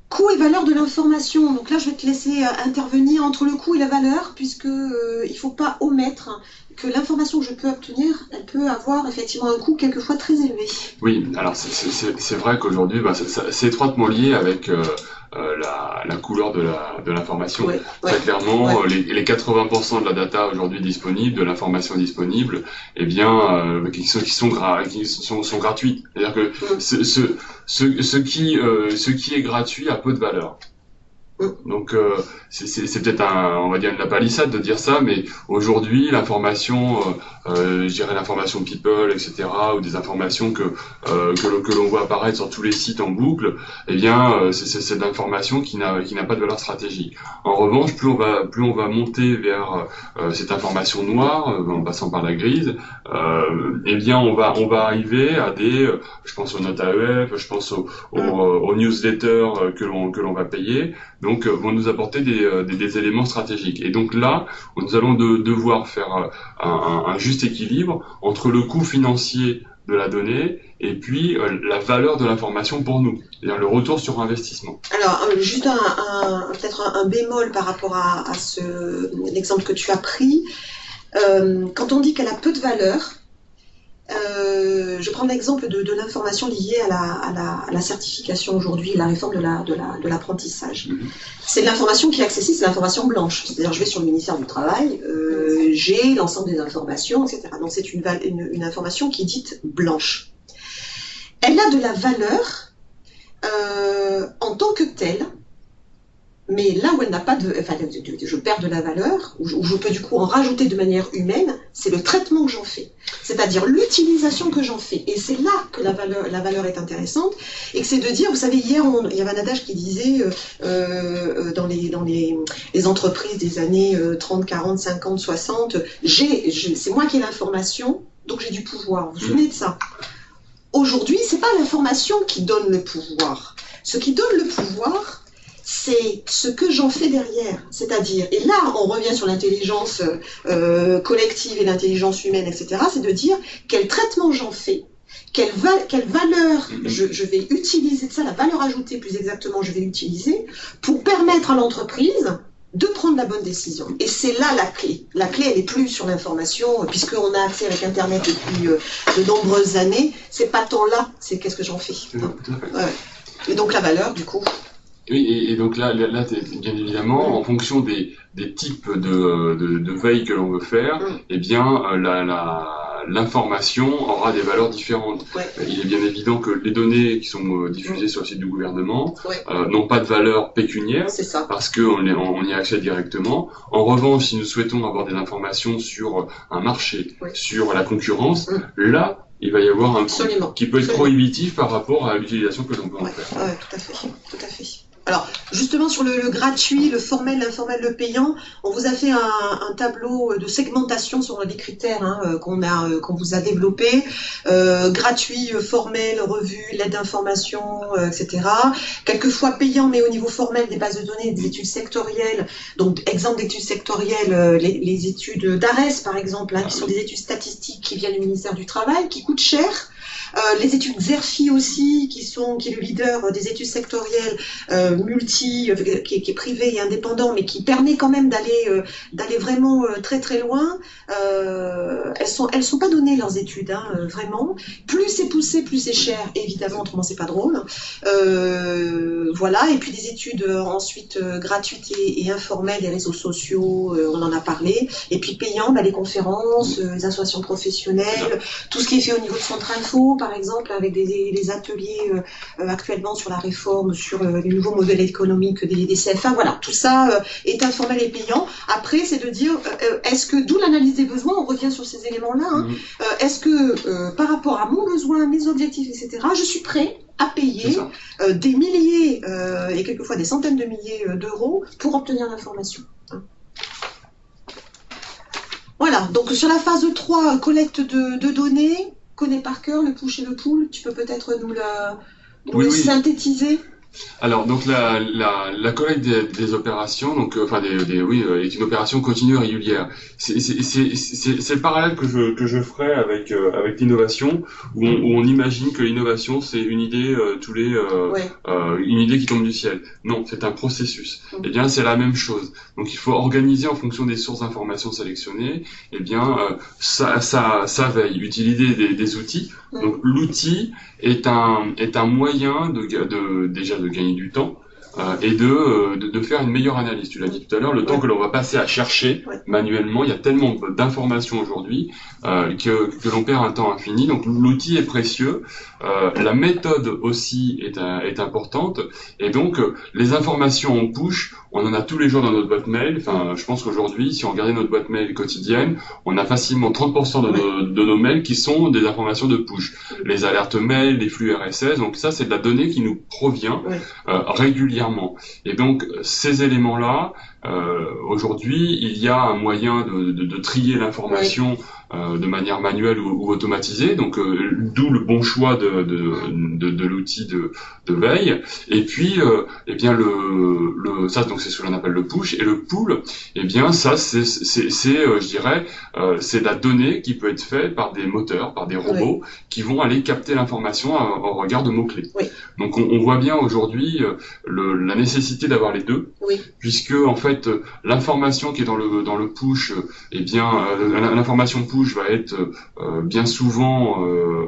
Coût et valeur de l'information. Donc là, je vais te laisser intervenir entre le coût et la valeur, puisque il ne faut pas omettre que l'information que je peux obtenir, elle peut avoir effectivement un coût quelquefois très élevé. Oui, alors c'est vrai qu'aujourd'hui, c'est étroitement lié avec la couleur de l'information. Ouais, très clairement, les 80% de la data aujourd'hui disponible, de l'information disponible, eh bien, qui sont gratuits. C'est-à-dire que ce qui est gratuit a peu de valeur. Donc c'est peut-être on va dire une lapalissade de dire ça, mais aujourd'hui l'information, je dirais l'information people, etc., ou des informations que l'on voit apparaître sur tous les sites en boucle, eh bien c'est de l'information qui n'a pas de valeur stratégique. En revanche, plus on va monter vers cette information noire, en passant par la grise, eh bien on va arriver à je pense aux notes AEF, je pense aux newsletters que l'on va payer. Donc, vont nous apporter des éléments stratégiques. Et donc là, nous allons devoir faire un juste équilibre entre le coût financier de la donnée et puis la valeur de l'information pour nous, c'est-à-dire le retour sur investissement. Alors, juste peut-être un bémol par rapport à l'exemple que tu as pris. Quand on dit qu'elle a peu de valeur, je prends l'exemple de l'information liée à la certification aujourd'hui, la réforme de l'apprentissage. C'est de l'information qui est accessible, c'est l'information blanche. C'est-à-dire, je vais sur le ministère du Travail, j'ai l'ensemble des informations, etc. Donc, c'est une information qui est dite blanche. Elle a de la valeur en tant que telle, mais là où elle n'a pas je perds de la valeur, où je peux du coup en rajouter de manière humaine, c'est le traitement que j'en fais. C'est-à-dire l'utilisation que j'en fais. Et c'est là que la valeur est intéressante. Et que c'est de dire, vous savez, hier, il y avait un adage qui disait, dans les entreprises des années 30, 40, 50, 60, c'est moi qui ai l'information, donc j'ai du pouvoir. Vous vous souvenez de ça? Aujourd'hui, c'est pas l'information qui donne le pouvoir. Ce qui donne le pouvoir, c'est ce que j'en fais derrière. C'est-à-dire, et là, on revient sur l'intelligence collective et l'intelligence humaine, etc., c'est de dire quel traitement j'en fais, quelle valeur je vais utiliser de ça, la valeur ajoutée plus exactement, je vais l'utiliser pour permettre à l'entreprise de prendre la bonne décision. Et c'est là la clé. La clé, elle n'est plus sur l'information, puisqu'on a accès avec Internet depuis de nombreuses années. C'est pas tant là, c'est qu'est-ce que j'en fais. Et donc la valeur, du coup. Oui, et donc là, bien évidemment, en fonction des types de veille que l'on veut faire, eh bien, l'information aura des valeurs différentes. Il est bien évident que les données qui sont diffusées sur le site du gouvernement n'ont pas de valeur pécuniaire, parce qu'on y a accès directement. En revanche, si nous souhaitons avoir des informations sur un marché, sur la concurrence, là, il va y avoir un coût qui peut être prohibitif par rapport à l'utilisation que l'on peut en faire. Oui, tout à fait. Alors, justement, sur le gratuit, le formel, l'informel, le payant, on vous a fait un tableau de segmentation sur les critères qu'on vous a développé. Gratuit, formel, revue, lettre d'information, etc. Quelquefois payant, mais au niveau formel, des bases de données, des études sectorielles. Donc, exemple d'études sectorielles, les études d'ARES, par exemple, qui sont des études statistiques qui viennent du ministère du Travail, qui coûtent cher. Les études Xerfi aussi, qui est le leader des études sectorielles qui est privé et indépendant, mais qui permet quand même d'aller vraiment très très loin. Elles sont pas données leurs études, vraiment. Plus c'est poussé, plus c'est cher. Évidemment, autrement c'est pas drôle. Voilà. Et puis des études ensuite gratuites et informelles, les réseaux sociaux, on en a parlé. Et puis payants, les conférences, les associations professionnelles, tout ce qui est fait au niveau de Centre Info, par exemple, avec des ateliers actuellement sur la réforme, sur les nouveaux modèles économiques des CFA. Voilà, tout ça est informel et payant. Après, c'est de dire, est-ce que, d'où l'analyse des besoins, on revient sur ces éléments-là, est-ce que par rapport à mon besoin, mes objectifs, etc., je suis prêt à payer des milliers et quelquefois des centaines de milliers d'euros pour obtenir l'information. Voilà, donc sur la phase 3, collecte de données, connais par cœur le push et le pull, tu peux peut-être nous le synthétiser? Alors, donc la collecte des opérations, donc est une opération continue et régulière. C'est le parallèle que je ferai avec l'innovation, où on imagine que l'innovation c'est une idée une idée qui tombe du ciel. Non, c'est un processus. Eh bien, c'est la même chose. Donc, il faut organiser en fonction des sources d'informations sélectionnées. Eh bien, ça veille, utiliser des outils. Donc, l'outil est un moyen déjà de gagner du temps, et de faire une meilleure analyse. Tu l'as dit tout à l'heure, le temps que l'on va passer à chercher manuellement, il y a tellement d'informations aujourd'hui que l'on perd un temps infini. Donc l'outil est précieux, la méthode aussi est importante, et donc les informations en push, on en a tous les jours dans notre boîte mail. Enfin, je pense qu'aujourd'hui, si on regardait notre boîte mail quotidienne, on a facilement 30% de nos mails qui sont des informations de push. Les alertes mail, les flux RSS, donc ça c'est de la donnée qui nous provient régulièrement. Et donc ces éléments-là, aujourd'hui, il y a un moyen de trier l'information de manière manuelle ou automatisée, donc d'où le bon choix de l'outil de veille. Et puis, eh bien ça donc c'est ce que l'on appelle le push, et le pull, eh bien ça c'est je dirais c'est de la donnée qui peut être faite par des moteurs, par des robots qui vont aller capter l'information au regard de mots-clés. Donc on voit bien aujourd'hui la nécessité d'avoir les deux, puisque en fait l'information qui est dans le push, eh bien l'information push va être bien souvent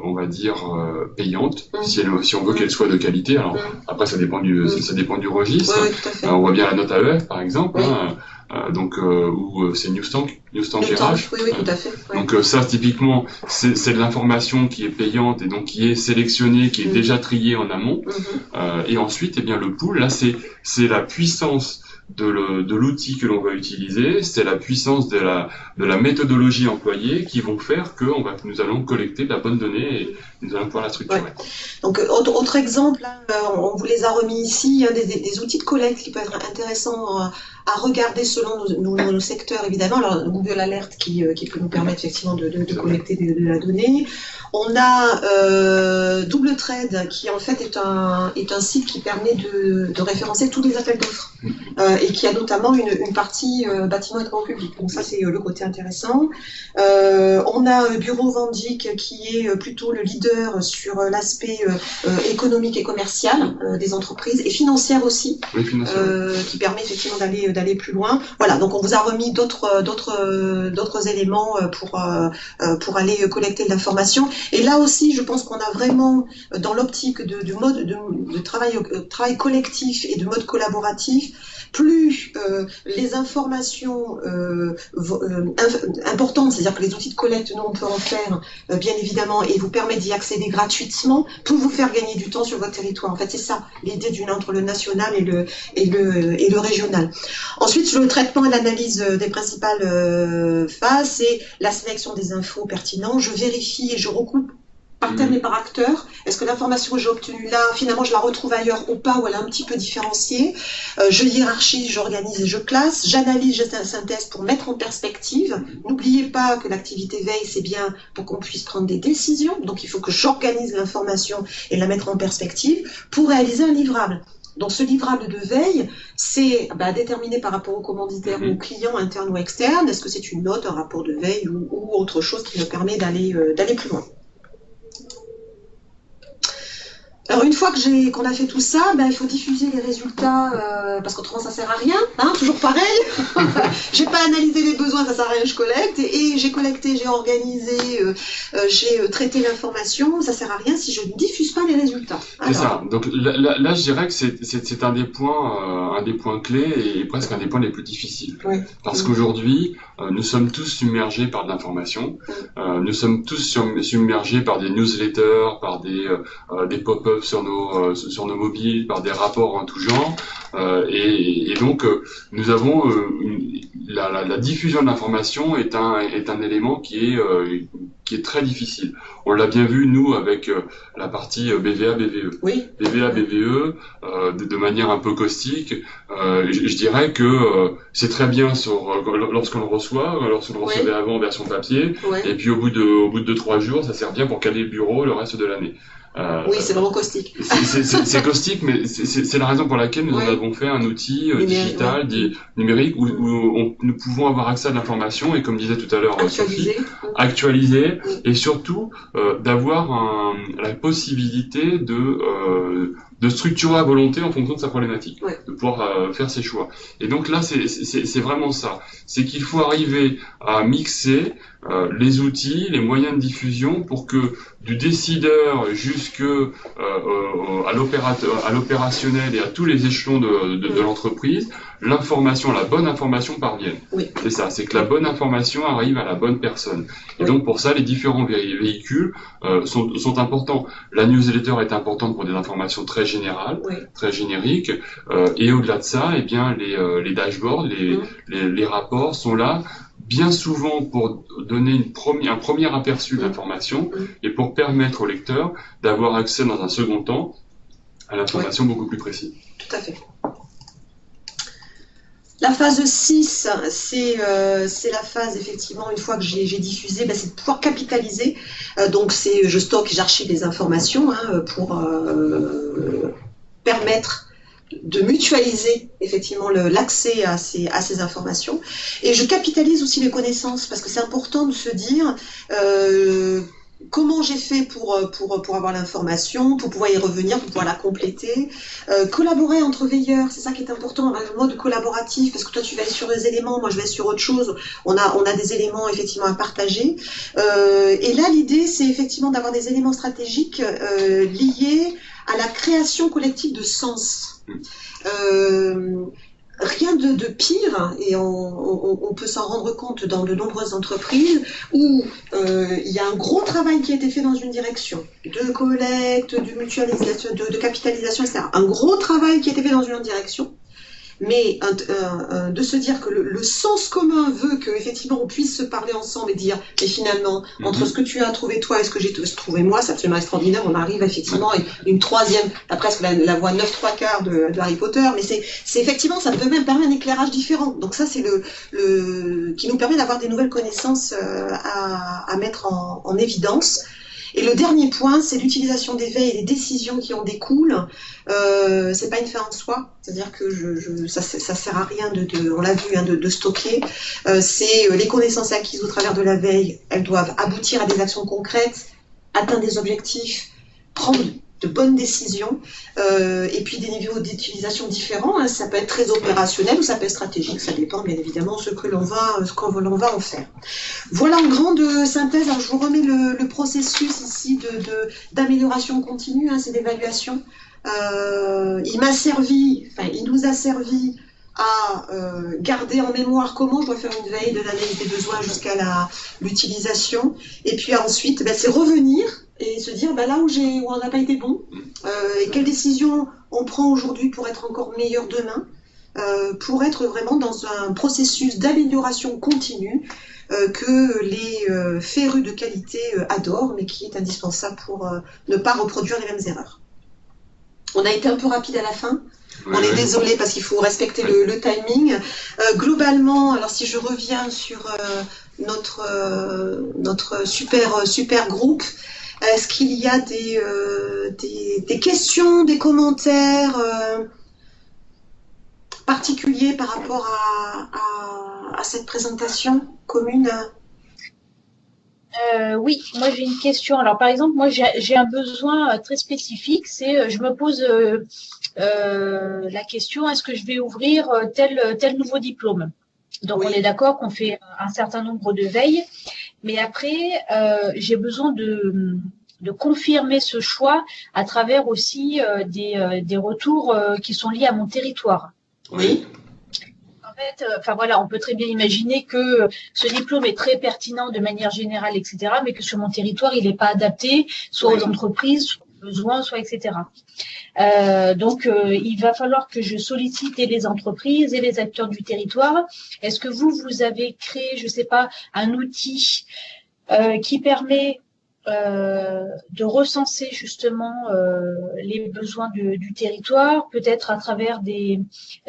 on va dire payante si on veut qu'elle soit de qualité. Alors après ça dépend du registre. On voit bien la note AEF par exemple, donc ou c'est Newstank RH. Oui, tout à fait. Donc ça typiquement c'est de l'information qui est payante et donc qui est sélectionnée, qui est déjà triée en amont. Et ensuite, eh bien le pool, là c'est la puissance de l'outil que l'on va utiliser, c'est la puissance de la méthodologie employée qui vont faire que nous allons collecter de la bonne donnée et nous allons pouvoir la structurer. Donc autre exemple, on vous les a remis ici, des outils de collecte qui peuvent être intéressants à regarder selon nos secteurs évidemment. Alors Google Alert qui peut nous permettre effectivement de collecter de la donnée. On a Double Trade qui en fait est un site qui permet de référencer tous les appels d'offres et qui a notamment une partie bâtiment et travaux publics. Donc ça c'est le côté intéressant. On a Bureau Vendic qui est plutôt le leader sur l'aspect économique et commercial des entreprises et financière aussi, qui permet effectivement d'aller plus loin. Voilà, donc on vous a remis d'autres éléments pour aller collecter de l'information. Et là aussi, je pense qu'on a vraiment, dans l'optique du mode de travail collectif et de mode collaboratif, plus les informations importantes, c'est-à-dire que les outils de collecte, nous on peut en faire bien évidemment et vous permettre d'y accéder gratuitement pour vous faire gagner du temps sur votre territoire. En fait, c'est ça l'idée entre le national et le régional. Ensuite, sur le traitement et l'analyse des principales phases, c'est la sélection des infos pertinentes. Je vérifie et je recoupe par thème et par acteur. Est-ce que l'information que j'ai obtenue là, finalement, je la retrouve ailleurs ou pas, ou elle est un petit peu différenciée? Je hiérarchise, j'organise et je classe. J'analyse, je synthèse pour mettre en perspective. N'oubliez pas que l'activité veille, c'est bien pour qu'on puisse prendre des décisions. Donc, il faut que j'organise l'information et la mettre en perspective pour réaliser un livrable. Donc, ce livrable de veille, c'est déterminé par rapport au commanditaire ou au client interne ou externe. Est-ce que c'est une note, un rapport de veille ou autre chose qui me permet d'aller plus loin? Alors une fois qu'on a fait tout ça, il faut diffuser les résultats parce qu'autrement ça sert à rien, toujours pareil. J'ai pas analysé les besoins, ça sert à rien, je collecte et j'ai collecté, j'ai organisé, j'ai traité l'information, ça sert à rien si je ne diffuse pas les résultats. C'est ça. Donc là, je dirais que c'est un des points clés et presque un des points les plus difficiles. Parce qu'aujourd'hui, nous sommes tous submergés par de l'information, nous sommes tous submergés par des newsletters, par des pop-ups sur nos mobiles, par des rapports en tout genre, et donc nous avons la diffusion de l'information est un élément qui est très difficile. On l'a bien vu nous avec la partie BVA BVE. BVA BVE de manière un peu caustique. Je dirais que c'est très bien lorsqu'on le reçoit, lorsqu'on le recevait avant en version papier, et puis au bout de 3 jours, ça sert bien pour caler le bureau le reste de l'année. C'est vraiment caustique. C'est caustique, mais c'est la raison pour laquelle nous en avons fait un outil digital, numérique, où nous pouvons avoir accès à de l'information et, comme disait tout à l'heure Sophie, actualiser et surtout d'avoir la possibilité de structurer à volonté en fonction de sa problématique, de pouvoir faire ses choix. Et donc là, c'est vraiment ça. C'est qu'il faut arriver à mixer les outils, les moyens de diffusion pour que du décideur jusque à l'opérationnel et à tous les échelons de l'entreprise, l'information, la bonne information parvienne. Oui. C'est ça, c'est que la bonne information arrive à la bonne personne. Et donc pour ça, les différents véhicules sont importants. La newsletter est importante pour des informations très générales, très génériques, et au-delà de ça, eh bien les dashboards, les rapports sont là bien souvent pour donner un premier aperçu de l'information et pour permettre au lecteur d'avoir accès dans un second temps à l'information beaucoup plus précise. Tout à fait. La phase 6, c'est la phase, effectivement, une fois que j'ai diffusé, c'est de pouvoir capitaliser. Donc, je stocke et j'archive les informations pour permettre de mutualiser effectivement l'accès à ces informations. Et je capitalise aussi les connaissances, parce que c'est important de se dire comment j'ai fait pour avoir l'information, pour pouvoir y revenir, pour pouvoir la compléter. Collaborer entre veilleurs, c'est ça qui est important, un mode collaboratif, parce que toi tu vas sur des éléments, moi je vais sur autre chose, on a des éléments effectivement à partager. Et là l'idée c'est effectivement d'avoir des éléments stratégiques liés à la création collective de sens. Rien de pire, et on peut s'en rendre compte dans de nombreuses entreprises où il y a un gros travail qui a été fait dans une direction, de collecte, de mutualisation, de capitalisation, etc. Un gros travail qui a été fait dans une autre direction, mais de se dire que le sens commun veut qu'effectivement on puisse se parler ensemble et dire, mais finalement, entre ce que tu as trouvé toi et ce que j'ai trouvé moi, c'est absolument extraordinaire, on arrive effectivement à une troisième, presque la voie 9/3 de Harry Potter, mais c'est effectivement, ça peut même permettre un éclairage différent. Donc ça, c'est qui nous permet d'avoir des nouvelles connaissances à mettre en évidence. Et le dernier point, c'est l'utilisation des veilles et les décisions qui en découlent. C'est pas une fin en soi, c'est-à-dire que ça sert à rien on l'a vu, de stocker. C'est les connaissances acquises au travers de la veille, elles doivent aboutir à des actions concrètes, atteindre des objectifs, prendre de bonnes décisions, et puis des niveaux d'utilisation différents. Ça peut être très opérationnel ou ça peut être stratégique, ça dépend bien évidemment de ce que l'on va en faire. Voilà en grande synthèse. Alors, je vous remets le processus ici d'amélioration continue, c'est d'évaluation. Il nous a servi à garder en mémoire comment je dois faire une veille de l'analyse des besoins jusqu'à l'utilisation, et puis ensuite c'est revenir et se dire là où on n'a pas été bon, et quelles décisions on prend aujourd'hui pour être encore meilleur demain, pour être vraiment dans un processus d'amélioration continue que les férus de qualité adorent, mais qui est indispensable pour ne pas reproduire les mêmes erreurs. On a été un peu rapide à la fin. On est désolé parce qu'il faut respecter le timing. Globalement, alors si je reviens sur notre super groupe, est-ce qu'il y a des questions, des commentaires particuliers par rapport à cette présentation commune? Oui, moi j'ai une question. Alors par exemple, moi j'ai un besoin très spécifique, c'est je me pose la question, est-ce que je vais ouvrir tel nouveau diplôme? Donc on est d'accord qu'on fait un certain nombre de veilles, mais après j'ai besoin de confirmer ce choix à travers aussi des retours qui sont liés à mon territoire. Oui. En fait, on peut très bien imaginer que ce diplôme est très pertinent de manière générale, etc., mais que sur mon territoire, il n'est pas adapté, soit aux entreprises, soit aux besoins, soit etc. Donc, il va falloir que je sollicite les entreprises et les acteurs du territoire. Est-ce que vous avez créé, je ne sais pas, un outil qui permet de recenser justement les besoins du territoire, peut-être à travers des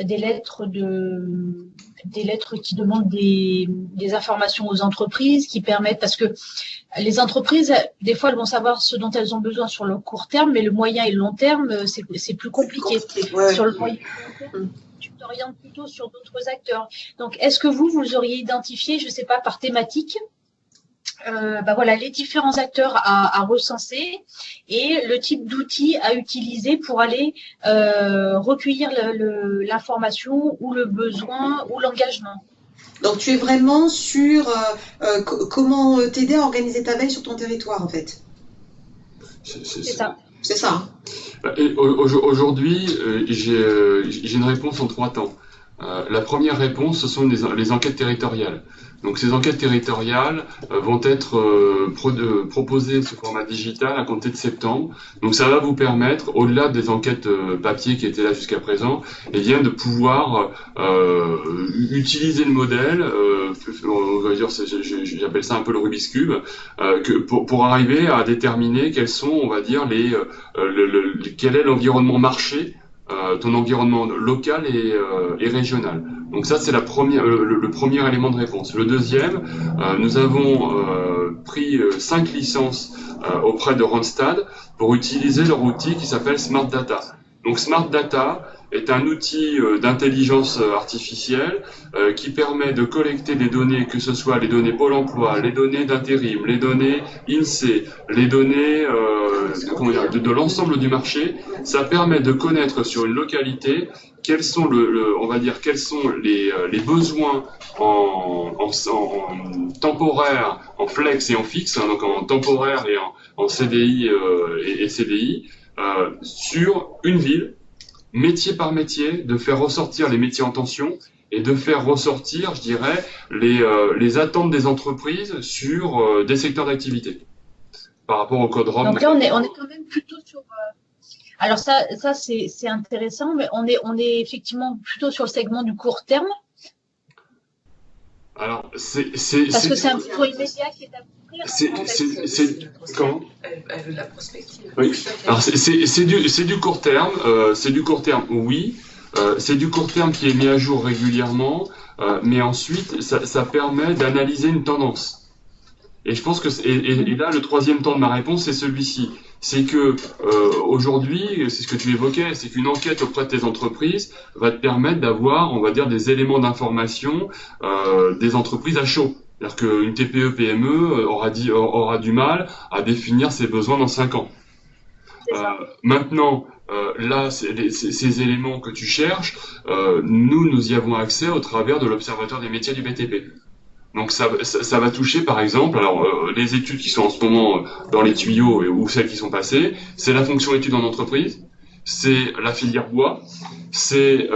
lettres qui demandent des informations aux entreprises, qui permettent, parce que les entreprises, des fois, elles vont savoir ce dont elles ont besoin sur le court terme, mais le moyen et le long terme, c'est plus compliqué. Sur le moyen et le long terme, tu t'orientes plutôt sur d'autres acteurs. Donc, est-ce que vous auriez identifié, je ne sais pas, par thématique, les différents acteurs à recenser et le type d'outils à utiliser pour aller recueillir l'information ou le besoin ou l'engagement? Donc tu es vraiment sur comment t'aider à organiser ta veille sur ton territoire en fait. C'est C'est ça. C'est ça. Hein. Aujourd'hui, j'ai une réponse en 3 temps. La première réponse, ce sont les enquêtes territoriales. Donc ces enquêtes territoriales vont être proposées sous format digital à compter de septembre. Donc ça va vous permettre, au-delà des enquêtes papier qui étaient là jusqu'à présent, eh bien de pouvoir utiliser le modèle, on va dire, j'appelle ça un peu le Rubik's Cube, pour arriver à déterminer quels sont, on va dire, quel est l'environnement marché, ton environnement local et régional. Donc ça, c'est le premier élément de réponse. Le deuxième, nous avons pris 5 licences auprès de Randstad pour utiliser leur outil qui s'appelle Smart Data. Donc Smart Data est un outil d'intelligence artificielle qui permet de collecter des données, que ce soit les données Pôle emploi, les données d'intérim, les données INSEE, les données de l'ensemble du marché. Ça permet de connaître sur une localité quels sont on va dire quels sont les besoins en temporaire, en flex et en fixe, hein, donc en temporaire et en CDI et CDI sur une ville, métier par métier, de faire ressortir les métiers en tension et de faire ressortir, je dirais, les attentes des entreprises sur des secteurs d'activité par rapport au code ROM. Donc là, on est quand même plutôt sur. Alors ça c'est intéressant, mais on est effectivement plutôt sur le segment du court terme. Alors parce que c'est un besoin immédiat qui est à couvrir. Comment ? Elle veut de la prospective. Oui. Alors c'est du court terme. C'est du court terme, oui. C'est du court terme qui est mis à jour régulièrement, mais ensuite ça permet d'analyser une tendance. Et je pense que et là le troisième temps de ma réponse c'est celui-ci. C'est que aujourd'hui, c'est ce que tu évoquais, c'est qu'une enquête auprès de tes entreprises va te permettre d'avoir, on va dire, des éléments d'information des entreprises à chaud. C'est-à-dire qu'une TPE-PME aura du mal à définir ses besoins dans 5 ans. Maintenant, là, ces éléments que tu cherches, nous y avons accès au travers de l'Observatoire des métiers du BTP. Donc ça va toucher par exemple, alors les études qui sont en ce moment dans les tuyaux ou celles qui sont passées, c'est la fonction études en entreprise, c'est la filière bois, c'est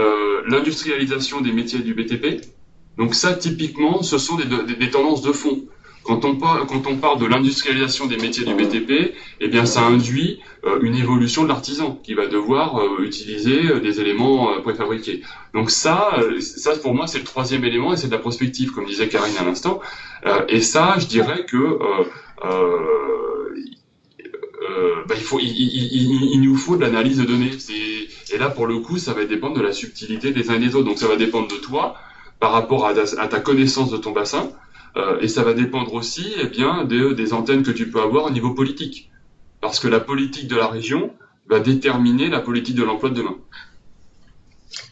l'industrialisation des métiers du BTP. Donc ça typiquement, ce sont des tendances de fond. Quand on parle de l'industrialisation des métiers du BTP, eh bien ça induit une évolution de l'artisan qui va devoir utiliser des éléments préfabriqués. Donc ça pour moi c'est le troisième élément et c'est de la prospective comme disait Karine à l'instant. Et ça je dirais que il nous faut de l'analyse de données. Et là pour le coup ça va dépendre de la subtilité des uns et des autres. Donc ça va dépendre de toi par rapport à ta connaissance de ton bassin. Et ça va dépendre aussi des antennes que tu peux avoir au niveau politique. Parce que la politique de la région va déterminer la politique de l'emploi de demain.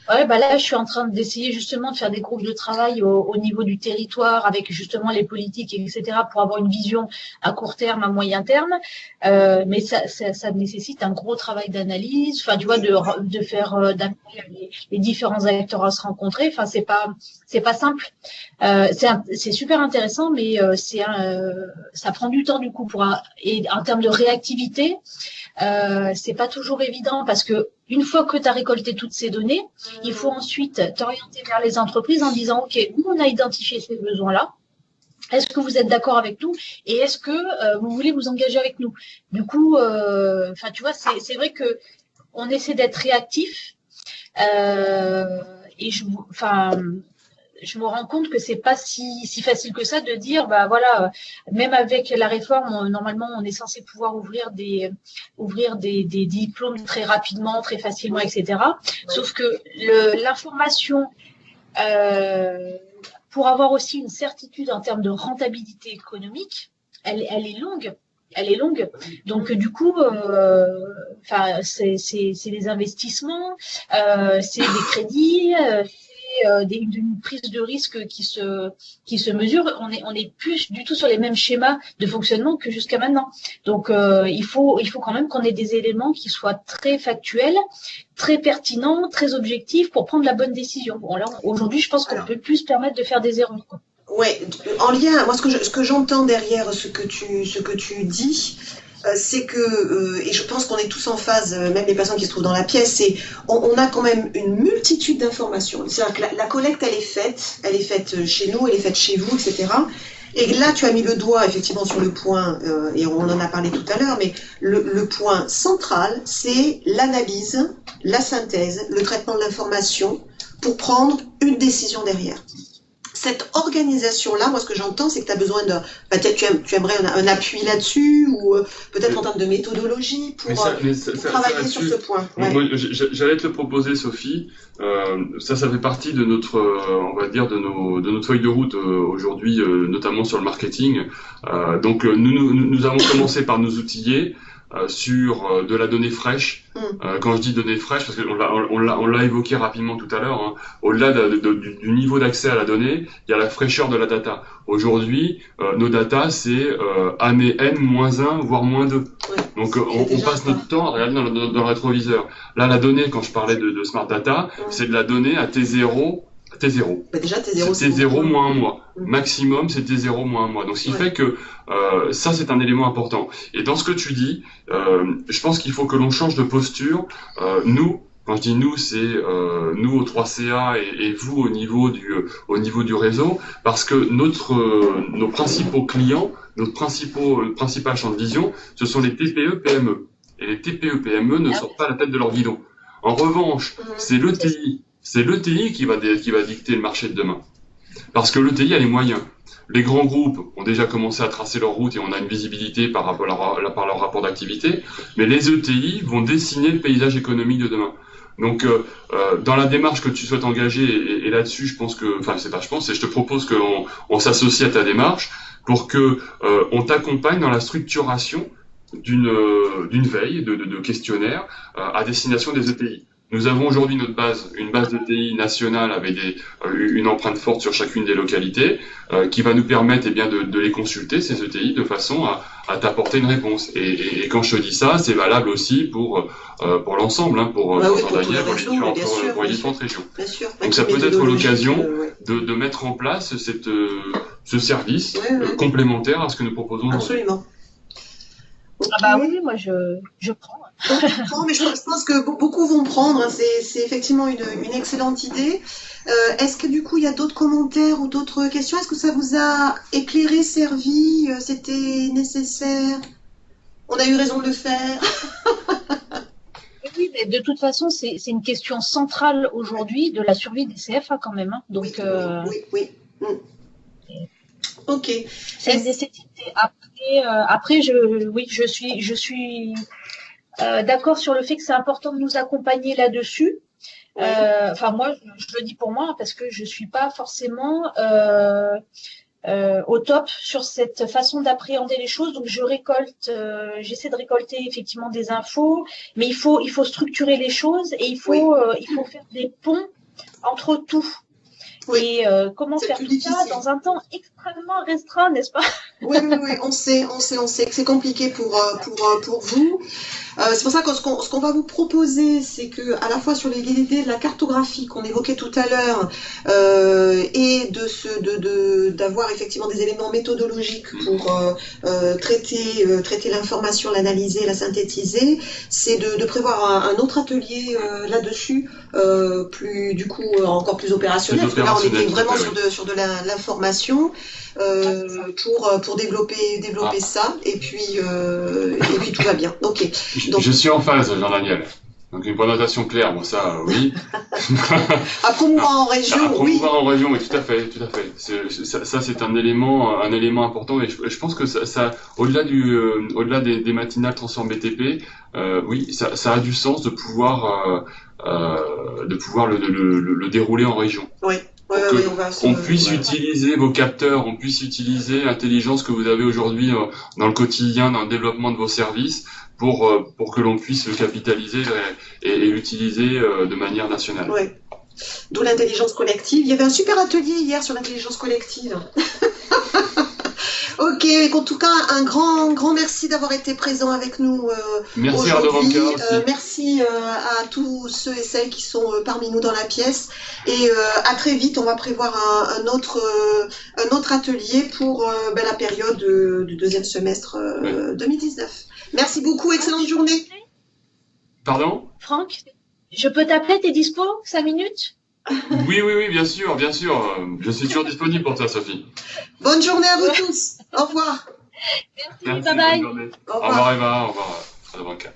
Ouais, là, je suis en train d'essayer justement de faire des groupes de travail au niveau du territoire avec justement les politiques, etc., pour avoir une vision à court terme, à moyen terme. Mais ça nécessite un gros travail d'analyse, enfin, tu vois, de faire d'amener les différents acteurs à se rencontrer. Enfin, c'est pas simple. C'est super intéressant, mais ça prend du temps du coup et en termes de réactivité. C'est pas toujours évident parce que une fois que tu as récolté toutes ces données, il faut ensuite t'orienter vers les entreprises en disant OK, nous on a identifié ces besoins-là. Est-ce que vous êtes d'accord avec nous et est-ce que vous voulez vous engager avec nous? Du coup, tu vois, c'est vrai que on essaie d'être réactif et je me rends compte que c'est pas si facile que ça de dire voilà, même avec la réforme normalement on est censé pouvoir ouvrir des diplômes très rapidement, très facilement, etc. Ouais. Sauf que l'information pour avoir aussi une certitude en termes de rentabilité économique, elle est longue. Elle est longue, donc du coup, c'est des investissements, c'est des crédits, une prise de risque qui se mesure. On est plus du tout sur les mêmes schémas de fonctionnement que jusqu'à maintenant. Donc il faut quand même qu'on ait des éléments qui soient très factuels, très pertinents, très objectifs pour prendre la bonne décision. Bon, là aujourd'hui, je pense qu'on peut plus se permettre de faire des erreurs, quoi. Ouais, en lien, moi ce que j'entends derrière ce que tu dis, c'est que, et je pense qu'on est tous en phase, même les personnes qui se trouvent dans la pièce, c'est on a quand même une multitude d'informations. C'est-à-dire que la collecte, elle est faite chez nous, elle est faite chez vous, etc. Et là, tu as mis le doigt effectivement sur le point, et on en a parlé tout à l'heure, mais le point central, c'est l'analyse, la synthèse, le traitement de l'information pour prendre une décision derrière. Cette organisation-là, moi, ce que j'entends, c'est que tu as besoin de... tu aimerais un appui là-dessus, ou peut-être en termes de méthodologie pour travailler sur ce point. Ouais. Moi, j'allais te le proposer, Sophie. Ça fait partie de notre, on va dire, de notre feuille de route aujourd'hui, notamment sur le marketing. Donc, nous avons commencé par nous outiller sur de la donnée fraîche. Quand je dis donnée fraîche, parce qu'on l'a évoqué rapidement tout à l'heure, hein, au-delà du niveau d'accès à la donnée, il y a la fraîcheur de la data. Aujourd'hui, nos data, c'est année N-1, voire -2. Ouais, donc on passe notre temps à regarder dans le rétroviseur. Là, la donnée, quand je parlais de Smart Data, c'est de la donnée à T0. Bah déjà, T0, c'est T0 moins un mois. Maximum, c'est T0 moins un mois. Donc, ce qui fait que ça, c'est un élément important. Et dans ce que tu dis, je pense qu'il faut que l'on change de posture. Nous, quand je dis nous, c'est nous au 3CA et vous au niveau du réseau, parce que nos principaux clients, notre principal champ de vision, ce sont les TPE-PME. Et les TPE-PME ne sortent pas la tête de leur guidon. En revanche, c'est l'ETI. C'est l'ETI qui va dicter le marché de demain. Parce que l'ETI a les moyens. Les grands groupes ont déjà commencé à tracer leur route et on a une visibilité par leur rapport d'activité. Mais les ETI vont dessiner le paysage économique de demain. Donc, dans la démarche que tu souhaites engager, et là-dessus, je te propose qu'on s'associe à ta démarche pour que on t'accompagne dans la structuration d'une veille de questionnaires à destination des ETI. Nous avons aujourd'hui une base d'ETI nationale avec une empreinte forte sur chacune des localités, qui va nous permettre de les consulter, ces ETI, de façon à t'apporter une réponse. Et quand je te dis ça, c'est valable aussi pour l'ensemble, hein, pour les différentes régions. Bien sûr. Donc ça peut être l'occasion de mettre en place ce service complémentaire à ce que nous proposons. Absolument. Okay. Ah bah oui, moi je prends. Non, mais je pense que beaucoup vont prendre. Hein. C'est effectivement une excellente idée. Est-ce que du coup il y a d'autres commentaires ou d'autres questions? Est-ce que ça vous a éclairé, servi? C'était nécessaire? On a eu raison de le faire? Oui, mais de toute façon, c'est une question centrale aujourd'hui de la survie des CFA quand même. Hein. Donc, oui. Ok. C'est une nécessité. Après, je suis d'accord sur le fait que c'est important de nous accompagner là-dessus. Enfin, moi, je le dis pour moi parce que je suis pas forcément au top sur cette façon d'appréhender les choses. Donc, j'essaie de récolter effectivement des infos, mais il faut structurer les choses et il faut faire des ponts entre tout. Oui. Et comment faire tout ça dans un temps extrêmement restreint, n'est-ce pas? Oui, on sait que c'est compliqué pour vous. C'est pour ça que ce qu'on va vous proposer, c'est que à la fois sur les idées de la cartographie qu'on évoquait tout à l'heure, et d'avoir effectivement des éléments méthodologiques pour traiter l'information, l'analyser, la synthétiser, c'est de prévoir un autre atelier là-dessus, encore plus opérationnel, parce que là on était vraiment sur de l'information. Pour développer ça et puis tout va bien. Ok. Donc, je suis en phase, Jean-Daniel. Donc une connotation claire, bon ça, oui. À promouvoir en région, à promouvoir en région, oui, tout à fait. Ça c'est un élément important et je pense que ça au-delà des matinales transform BTP, oui, ça a du sens de pouvoir le dérouler en région. Oui. On puisse utiliser vos capteurs, on puisse utiliser l'intelligence que vous avez aujourd'hui dans le quotidien, dans le développement de vos services, pour que l'on puisse le capitaliser et l'utiliser de manière nationale. Oui. d'où l'intelligence collective. Il y avait un super atelier hier sur l'intelligence collective. Ok, en tout cas, un grand merci d'avoir été présent avec nous Merci aujourd'hui. Radovanka aussi. Merci à tous ceux et celles qui sont parmi nous dans la pièce. Et à très vite, on va prévoir un autre atelier pour la période du deuxième semestre 2019. Merci beaucoup, excellente journée. Pardon? Franck, je peux t'appeler, t'es dispo 5 minutes? Oui, bien sûr, bien sûr. Je suis toujours disponible pour toi, Sophie. Bonne journée à vous tous. Au revoir. Merci, bye bye. Bonne journée. Au revoir Eva, au revoir Radovanka.